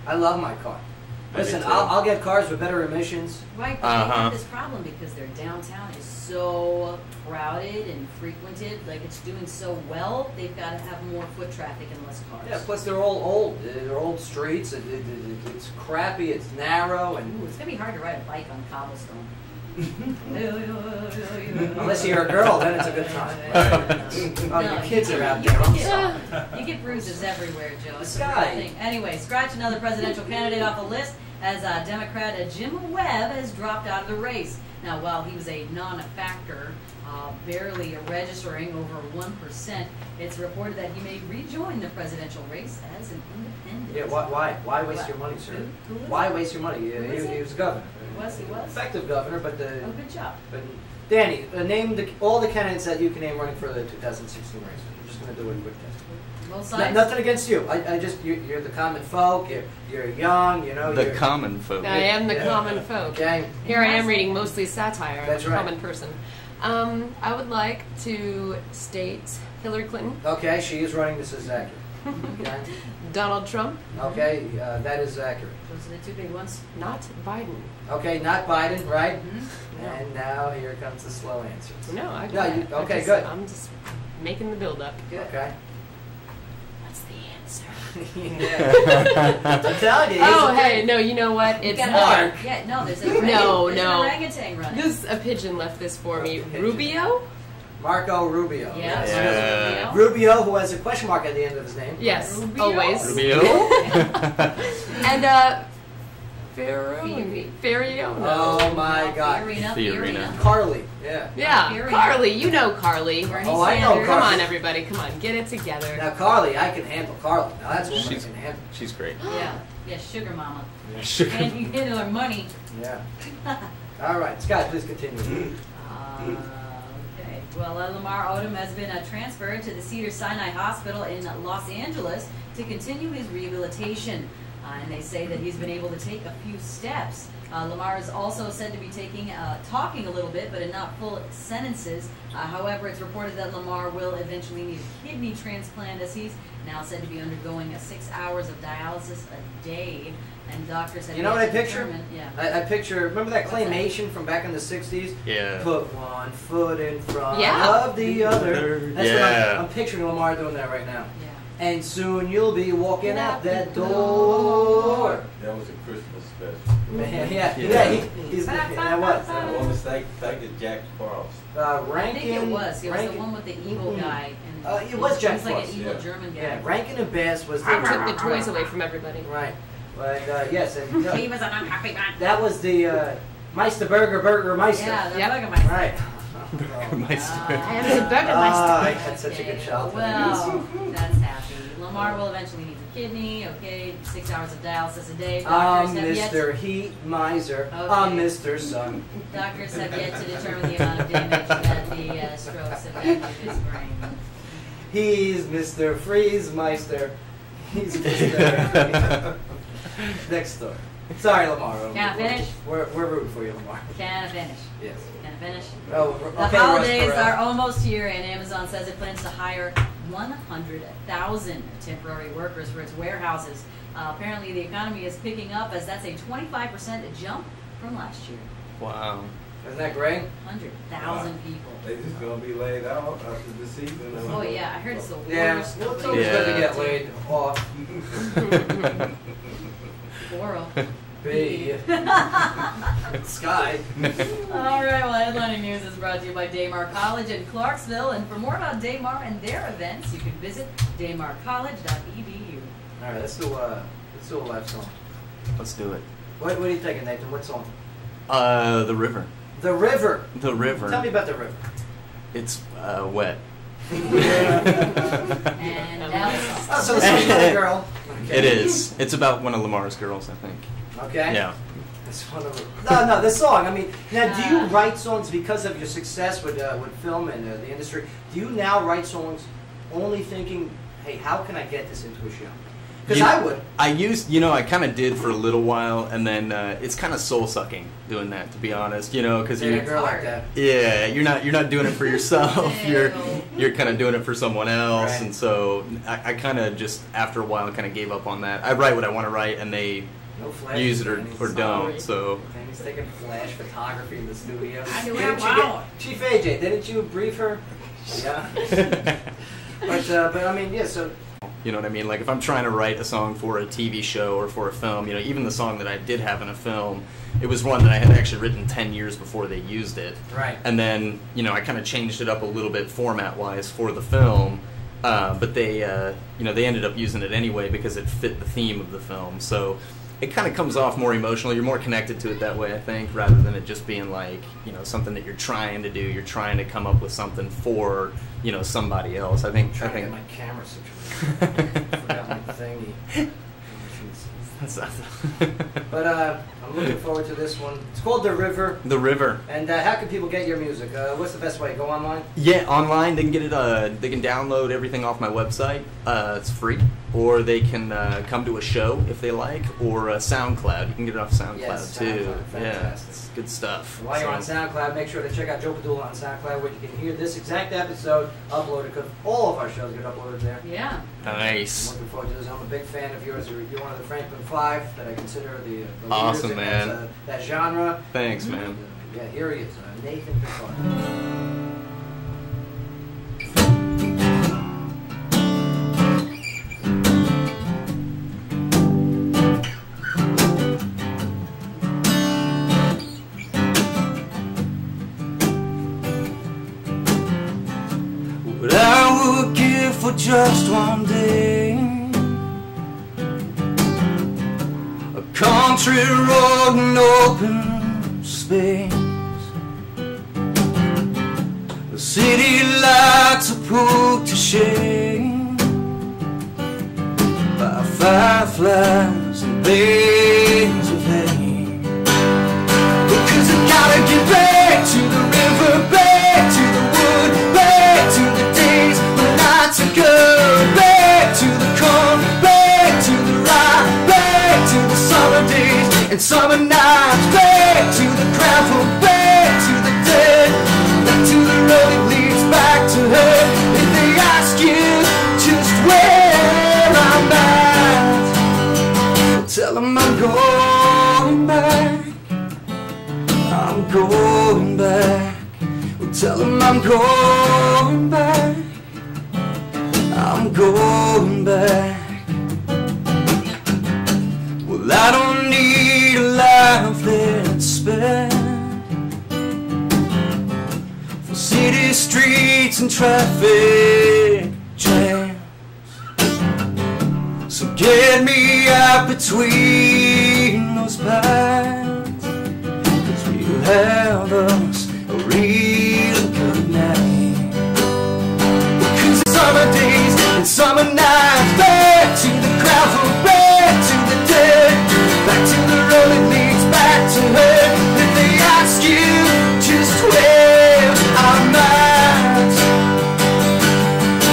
I love my car. Listen, I'll get cars with better emissions. Right, but they have this problem because their downtown is so crowded and frequented. Like, it's doing so well, they've got to have more foot traffic and less cars. Yeah, plus they're all old. They're old streets. It's crappy. It's narrow, and Ooh, it's gonna be hard to ride a bike on cobblestone. unless you're a girl, then it's a good time. Oh, your kids are out there. I'm sorry. You get bruises everywhere, Joe. It's a Sky. real thing. Anyway, scratch another presidential candidate off the list as Democrat Jim Webb has dropped out of the race. Now, while he was a non-factor, barely registering over 1%, it's reported that he may rejoin the presidential race as an independent. Yeah, why waste your money, sir? Who was Why it? waste your money? He was a governor. He was. Effective governor, but Oh, good job. But Danny, name all the candidates that you can name running for the 2016 race. I'm just going to do a quick test. Both sides? Nothing against you. I just you're the common folk. You're young. You know. The you're, common folk. I am the common folk. Okay. Here I am reading mostly satire. That's I'm a right. common person. I would like to state Hillary Clinton, Okay, she is running. This is accurate. Okay. Donald Trump, Okay, that is accurate. Those are the two big ones. not Biden. Okay, not Biden, right? Mm-hmm. And now here comes the slow answers. No, I No, you- okay, good. I'm just making the build up. Good. Okay. What's the answer? Yeah. I'm telling you. Oh, he's a- hey, no, you know what? You It's got Mark. Yeah, no, there's an No, there's no. an orangutan running. This a pigeon left this for me. A pigeon. Rubio? Marco Rubio. Yeah, Yeah. Rubio, who has a question mark at the end of his name. Yes, Rubio? always. Rubio? And Ferrio? No. Oh my God. Fiorina. Carly. Yeah. Yeah, Ferrio. Carly. You know Carly. Bernie Oh, I know Sanders. Come Carly. on, everybody. Come on, get it together. Now Carly, I can handle Carly. Now that's what I She's- can handle. She's great. Yeah, sugar mama. Sugar. And you get her money. Yeah. All right, Scott, please continue. Okay. Well, Lamar Odom has been transferred to the Cedars-Sinai Hospital in Los Angeles to continue his rehabilitation. And they say that he's been able to take a few steps. Lamar is also said to be talking a little bit, but in not full sentences. However, it's reported that Lamar will eventually need a kidney transplant, as he's now said to be undergoing 6 hours of dialysis a day. And doctors have You know yet what I to picture? determine- Yeah. I picture, remember that What's that? claymation from back in the 60s? Yeah. Put one foot in front Yeah. of the other. That's what Yeah. I'm picturing Lamar doing that right now. Yeah. And soon you'll be walking out that door. That was a Christmas special. Yeah, he's that was. One mistake, thank you, Jack Frost. I think it was. It was the Rankin, one with the evil guy. And it was Jack He's like an Frost, evil yeah. German guy. yeah, Rankin and Bass was Took the toys away from everybody. Right. But yes, and He was an unhappy man. that was the Meister Meister. Yeah, the Yep. Burgermeister. Right. I am the Burgermeister. I had such a good childhood. Well, that's happy. Lamar will eventually need a kidney. Okay, 6 hours of dialysis a day. Doctors have yet Mr. Heat Miser. Okay. Mr. Sun. Doctors have yet to determine the amount of damage that the strokes have done to his brain. He's Mr. Freeze Meister. He's Mr. Next story. Sorry, Lamar. Can I finish? We're rooting for you, Lamar. Can I finish? Yes. Can I finish? Oh, The okay, holidays Russ Perot. are almost here, and Amazon says it plans to hire 100,000 temporary workers for its warehouses. Apparently, the economy is picking up, as that's a 25% jump from last year. Wow. Isn't that great? 100,000 people. They just gonna be laid out after the season. Oh yeah, I heard it's the Yeah, worst. well, it's always good to get laid off. Oral. B. Sky. All right, well, headlining news is brought to you by Daymar College in Clarksville. And for more about Daymar and their events, you can visit daymarcollege.edu. All right, let's do a live song. Let's do it. What are you thinking, Nathan? What song? The river. The River. The river. Tell me about the river. It's wet. And Elsa. Oh, so the song's about a girl. Okay. It is. It's about one of Lamar's girls, I think. Okay. Yeah. It's one of the, no, this song. I mean, now, do you write songs because of your success with film and the industry? Do you now write songs only thinking, hey, how can I get this into a show? Because I would. I kind of did for a little while, and then it's kind of soul sucking doing that, to be honest. Because Dating you're a girl like that. Yeah, you're not doing it for yourself. you're kind of doing it for someone else, Right. and so I kind of just after a while kind of gave up on that. I write what I want to write, and they No flash. use it or don't. So. Tammy's taking flash photography in the studio. Wow. Chief AJ, didn't you brief her? Yeah. but I mean, yeah. So. You know what I mean? Like if I'm trying to write a song for a TV show or for a film, you know, even the song that I did have in a film, it was one that I had actually written 10 years before they used it. Right. And then, you know, I kind of changed it up a little bit format-wise for the film, but they, you know, they ended up using it anyway because it fit the theme of the film. So it kind of comes off more emotional. You're more connected to it that way, I think, rather than it just being like, you know, something that you're trying to do. You're trying to come up with something for, you know, somebody else. I think. To get my camera situation. Forgot my thingy. But I'm looking forward to this one. It's called The River. The River. And how can people get your music? What's the best way? Go online? Yeah, online. They can get it. They can download everything off my website. It's free. Or they can come to a show if they like, or SoundCloud. You can get it off SoundCloud yes, too. SoundCloud. Yeah, it's good stuff. While you're on SoundCloud, make sure to check out Joe Padula on SoundCloud, where you can hear this exact episode uploaded, because all of our shows get uploaded there. Yeah. Nice. I'm looking forward to this. I'm a big fan of yours. You're one of the Franklin Five that I consider the awesome, leaders in man. that genre. Thanks, man. Yeah, here he is, Nathan Picard. What I would give for just one day, a country road and open space, the city lights are put to shame by fireflies and blades of hay. Because I gotta get back to the river, back to the wood, back to the days when nights are good, back to the corn, back to the rye, back to the summer days and summer nights, back to the gravel, back to the dead, back to the road that leads back to her. If they ask you just where I'm at, tell them I'm going back. I'm going back. Well, tell them I'm going back. I'm going back. Well, I don't need a life that's spent for city streets and traffic jams. So get me out between those pines, 'cause we'll have us a real good night. Because it's summer days and summer nights, back to the gravel, back to the dead, back to the road that leads back to her. If they ask you just where I'm at,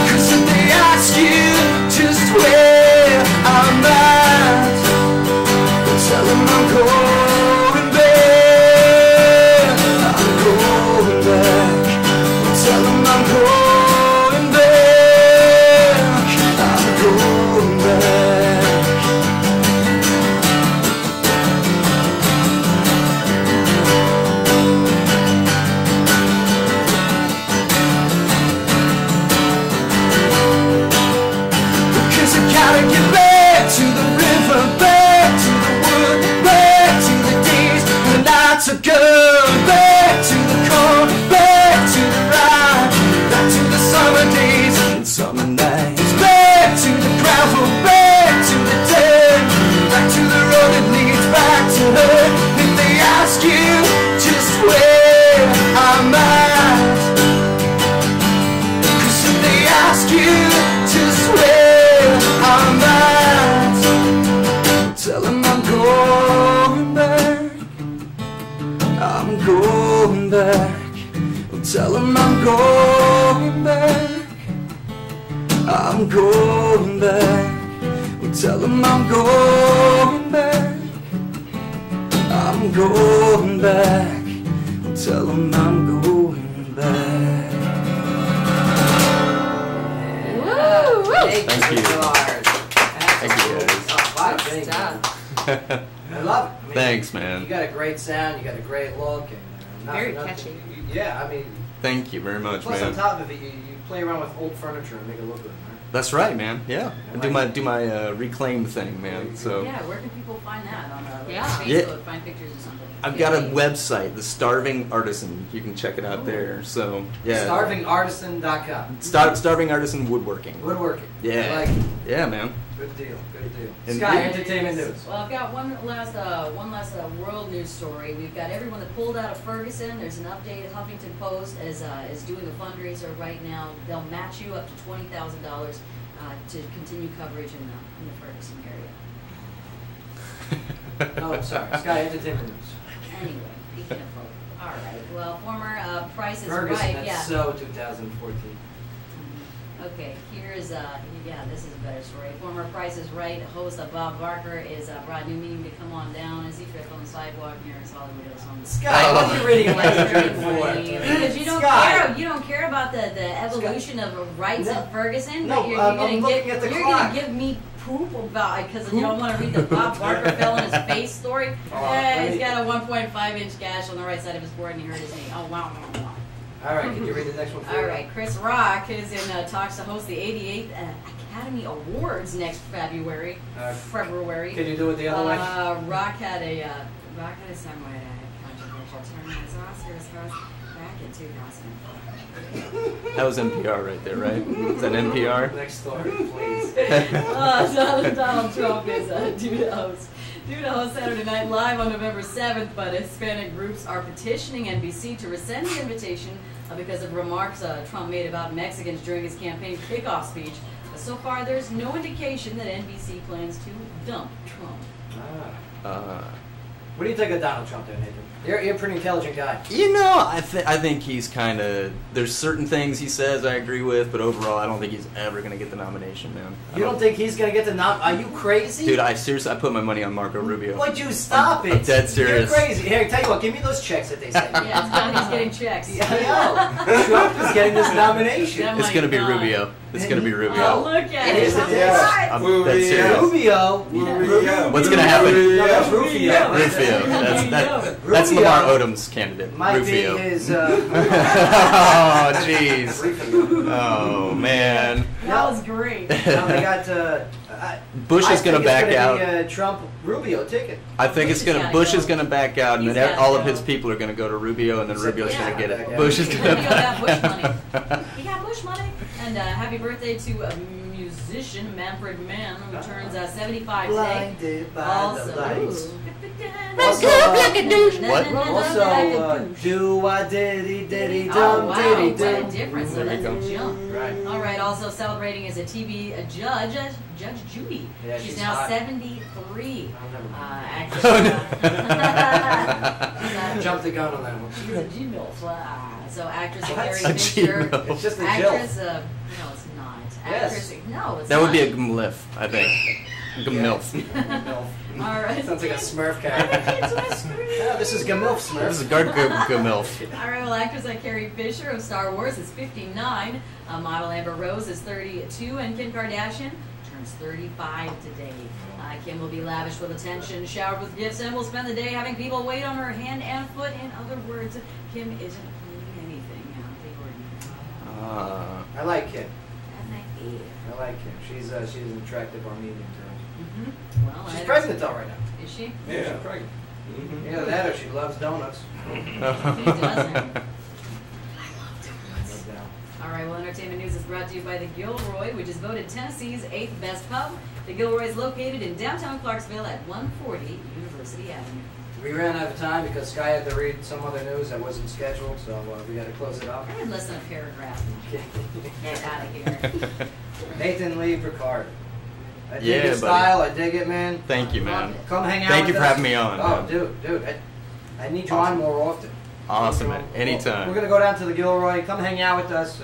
'cause if they ask you just where I'm at, tell them I'm going back. I'm going back. Tell them I'm going back. I'm going back. Because I gotta get back to the river, back to the wood, back to the days when the nights are good, back to the corn, back to the rye, back to the summer days and summer nights, back to the gravel, back to the dead, back to the road that leads back to her. If they ask you just where I'm at, 'cause if they ask you just where I'm at, tell them I'm going back. I'm going back. Tell them I'm going back. I'm going back. Tell them I'm going back. I'm going back. Tell them I'm going back. Woo! Thank you. Picard. Thank you, guys. Wow, thank you. I love it. I mean, Thanks, man. You got a great sound. You got a great look. And Very catchy. Yeah, I mean. Thank you very much, Plus, man. on top of it, you play around with old furniture and make it look good, right? That's right, man. Yeah, and do my reclaim thing, man. So Yeah, where can people find that on Yeah. Facebook? Find pictures or something. I've got a website, The Starving Artisan. You can check it out there. So yeah, StarvingArtisan.com. Starving Artisan Woodworking. Woodworking. Yeah. I like it. Yeah, man. Good deal. Good deal. And Sky yeah. Entertainment News. Well, I've got one last world news story. We've got everyone that pulled out of Ferguson. There's an update. Huffington Post is doing a fundraiser right now. They'll match you up to $20,000 to continue coverage in the Ferguson area. Oh, sorry. Sky Entertainment News. Anyway, speaking of folk. All right. Well, former Price is Ferguson, Right. that's Yeah. so 2014. Okay, here's yeah, this is a better story. Former Price is Right host Bob Barker is brought new meeting to come on down as he tripped on the sidewalk near his Hollywood Hills home. Sky, what are you reading for? Because you don't Sky. care. You don't care about the evolution of rights No. in Ferguson. No, but you're I'm gonna looking at the you're clock. gonna give me poop about it because you don't want to read the Bob Barker fell in his face story. He's got a 1.5-inch gash on the right side of his forehead and he hurt his knee. Oh wow. All right, can you read the next one? All right, Chris Rock is in talks to host the 88th Academy Awards next February. Can you do it the other way? Rock had some controversial term as Oscars host back in 2004. That was NPR right there, right? Is that NPR? Next story, please. Donald Trump is due to host Saturday Night Live on November 7th, but Hispanic groups are petitioning NBC to rescind the invitation because of remarks Trump made about Mexicans during his campaign kickoff speech. So far, there's no indication that NBC plans to dump Trump. What do you think of Donald Trump there, Nathan? You're a pretty intelligent guy. You know, I think he's kind of. There's certain things he says I agree with, but overall, I don't think he's ever going to get the nomination, man. You don't think he's going to get the Are you crazy? Dude, I put my money on Marco Rubio. Would you stop it? I'm dead serious. You're crazy. Here, tell you what, give me those checks that they sent you. Yeah, he's getting checks. Yeah, I know. Trump is getting this nomination. It's going to be Rubio. It's going to be Rubio. Oh, look at it. I'm dead serious. Rubio. What's going to happen? No, that's Rufio. Rufio. That's Lamar Odom's candidate. Might Rufio. be his. Oh, jeez. Oh, man. That was great. Now they got. Bush is going to back out. Be a Trump Rubio ticket. I think Bush is going to back out, and then all of his people are going to go to Rubio, and then Rubio's going to get it. Bush is going to back out. He got Bush money. And happy birthday to musician Manfred Mann, who turns 75 today. Blinded by Also, the lights. What? Also, do-a-diddy-diddy dum Oh, wow, diddy what a dum. difference. So that's a jump. Right. All right, also celebrating as a TV judge, Judge Judy. Yeah, she's she's now hot. 73. Oh, never mind. Actress. Jump the gun on that one. She's a G-MILF. So actress What? Carrie A Fisher. G-MILF. It's just a Actress, jill. no, it's not. Yes. Actress, no, it's That not. would be a gmlif, I think. Gmilf. All right. Sounds like a Smurf character. Yeah, this is Gamilf Smurf. This is Gmilf. All right, well, actress Carrie Fisher of Star Wars is 59. Model Amber Rose is 32. And Kim Kardashian turns 35 today. Kim will be lavish with attention, showered with gifts, and will spend the day having people wait on her hand and foot. In other words, Kim isn't cleaning anything out of the ordinary. I like Kim. I I like Kim. She's an attractive Armenian girl. Well, She's pregnant though right now. Is she? Yeah, she's pregnant. Either that or she loves donuts. She doesn't. All right, well, entertainment news is brought to you by the Gilroy, which is voted Tennessee's 8th best pub. The Gilroy is located in downtown Clarksville at 140 University Avenue. We ran out of time because Sky had to read some other news that wasn't scheduled, so we got to close it up. I read less than a paragraph. Get out of here. Nathan Lee Picard. I dig Yeah, your buddy. style. I dig it, man. Thank you, man. Come hang out Thank with you for us. having me on. Oh, man. dude. I need you on more often. Awesome, man. We're Anytime. going to go down to the Gilroy. Come hang out with us.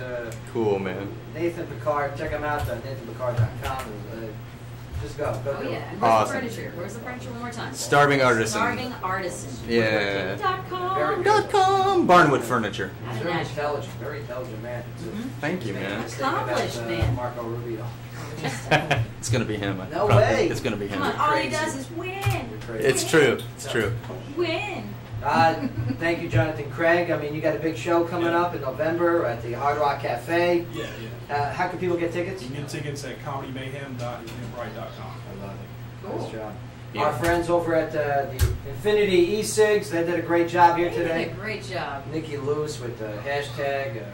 Cool, man. Nathan Picard. Check him out at nathanpicard.com. Just go. Oh, do it. yeah. And where's Awesome. the furniture? Where's the furniture one more time? Starving Artisan. Starving Artisan. Yeah. .com. .com. Barnwood Furniture. very Nashville. intelligent man. Thank you, man. Accomplished man. Marco Rubio. It's gonna be him. No way. It's gonna be him. Come on, all he does is win. It's true. It's true. Win. Thank you, Jonathan Craig. I mean, you got a big show coming up in November at the Hard Rock Cafe. Yeah. How can people get tickets? You can get tickets at comedymayhem.eventbrite.com. I love it. Cool. Nice job. Yeah. Our friends over at the Infinity E-Cigs, they did a great job here They did today. a great job. Nikki Luce with the hashtag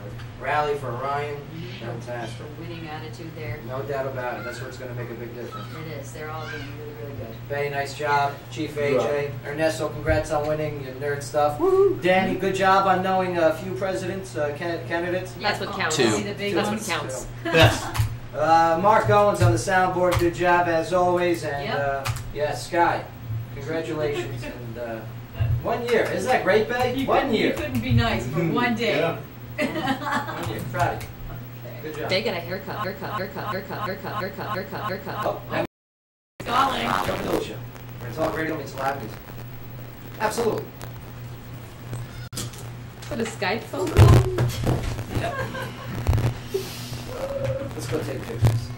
Rally for Ryan. The Fantastic. winning attitude there. No doubt about it. That's what's going to make a big difference. It is. They're all doing really, really good. Bay, nice job. Chief AJ. Ernesto, congrats on winning your nerd stuff. Danny, good job on knowing a few presidents, candidates. That's what counts. Two. The big That's ones. what counts. Yes. Mark Owens on the soundboard. Good job as always. And Yep. yeah, Sky, congratulations. And 1 year. Isn't that great, Bay? 1 year. You couldn't be nice for one day. Yeah. 1 year. Friday. Good job. They get a haircut. Oh, and Calling. Joe Bill Show. Where it's all radio means live music. Absolutely. Put a Skype phone call? Let's go take pictures.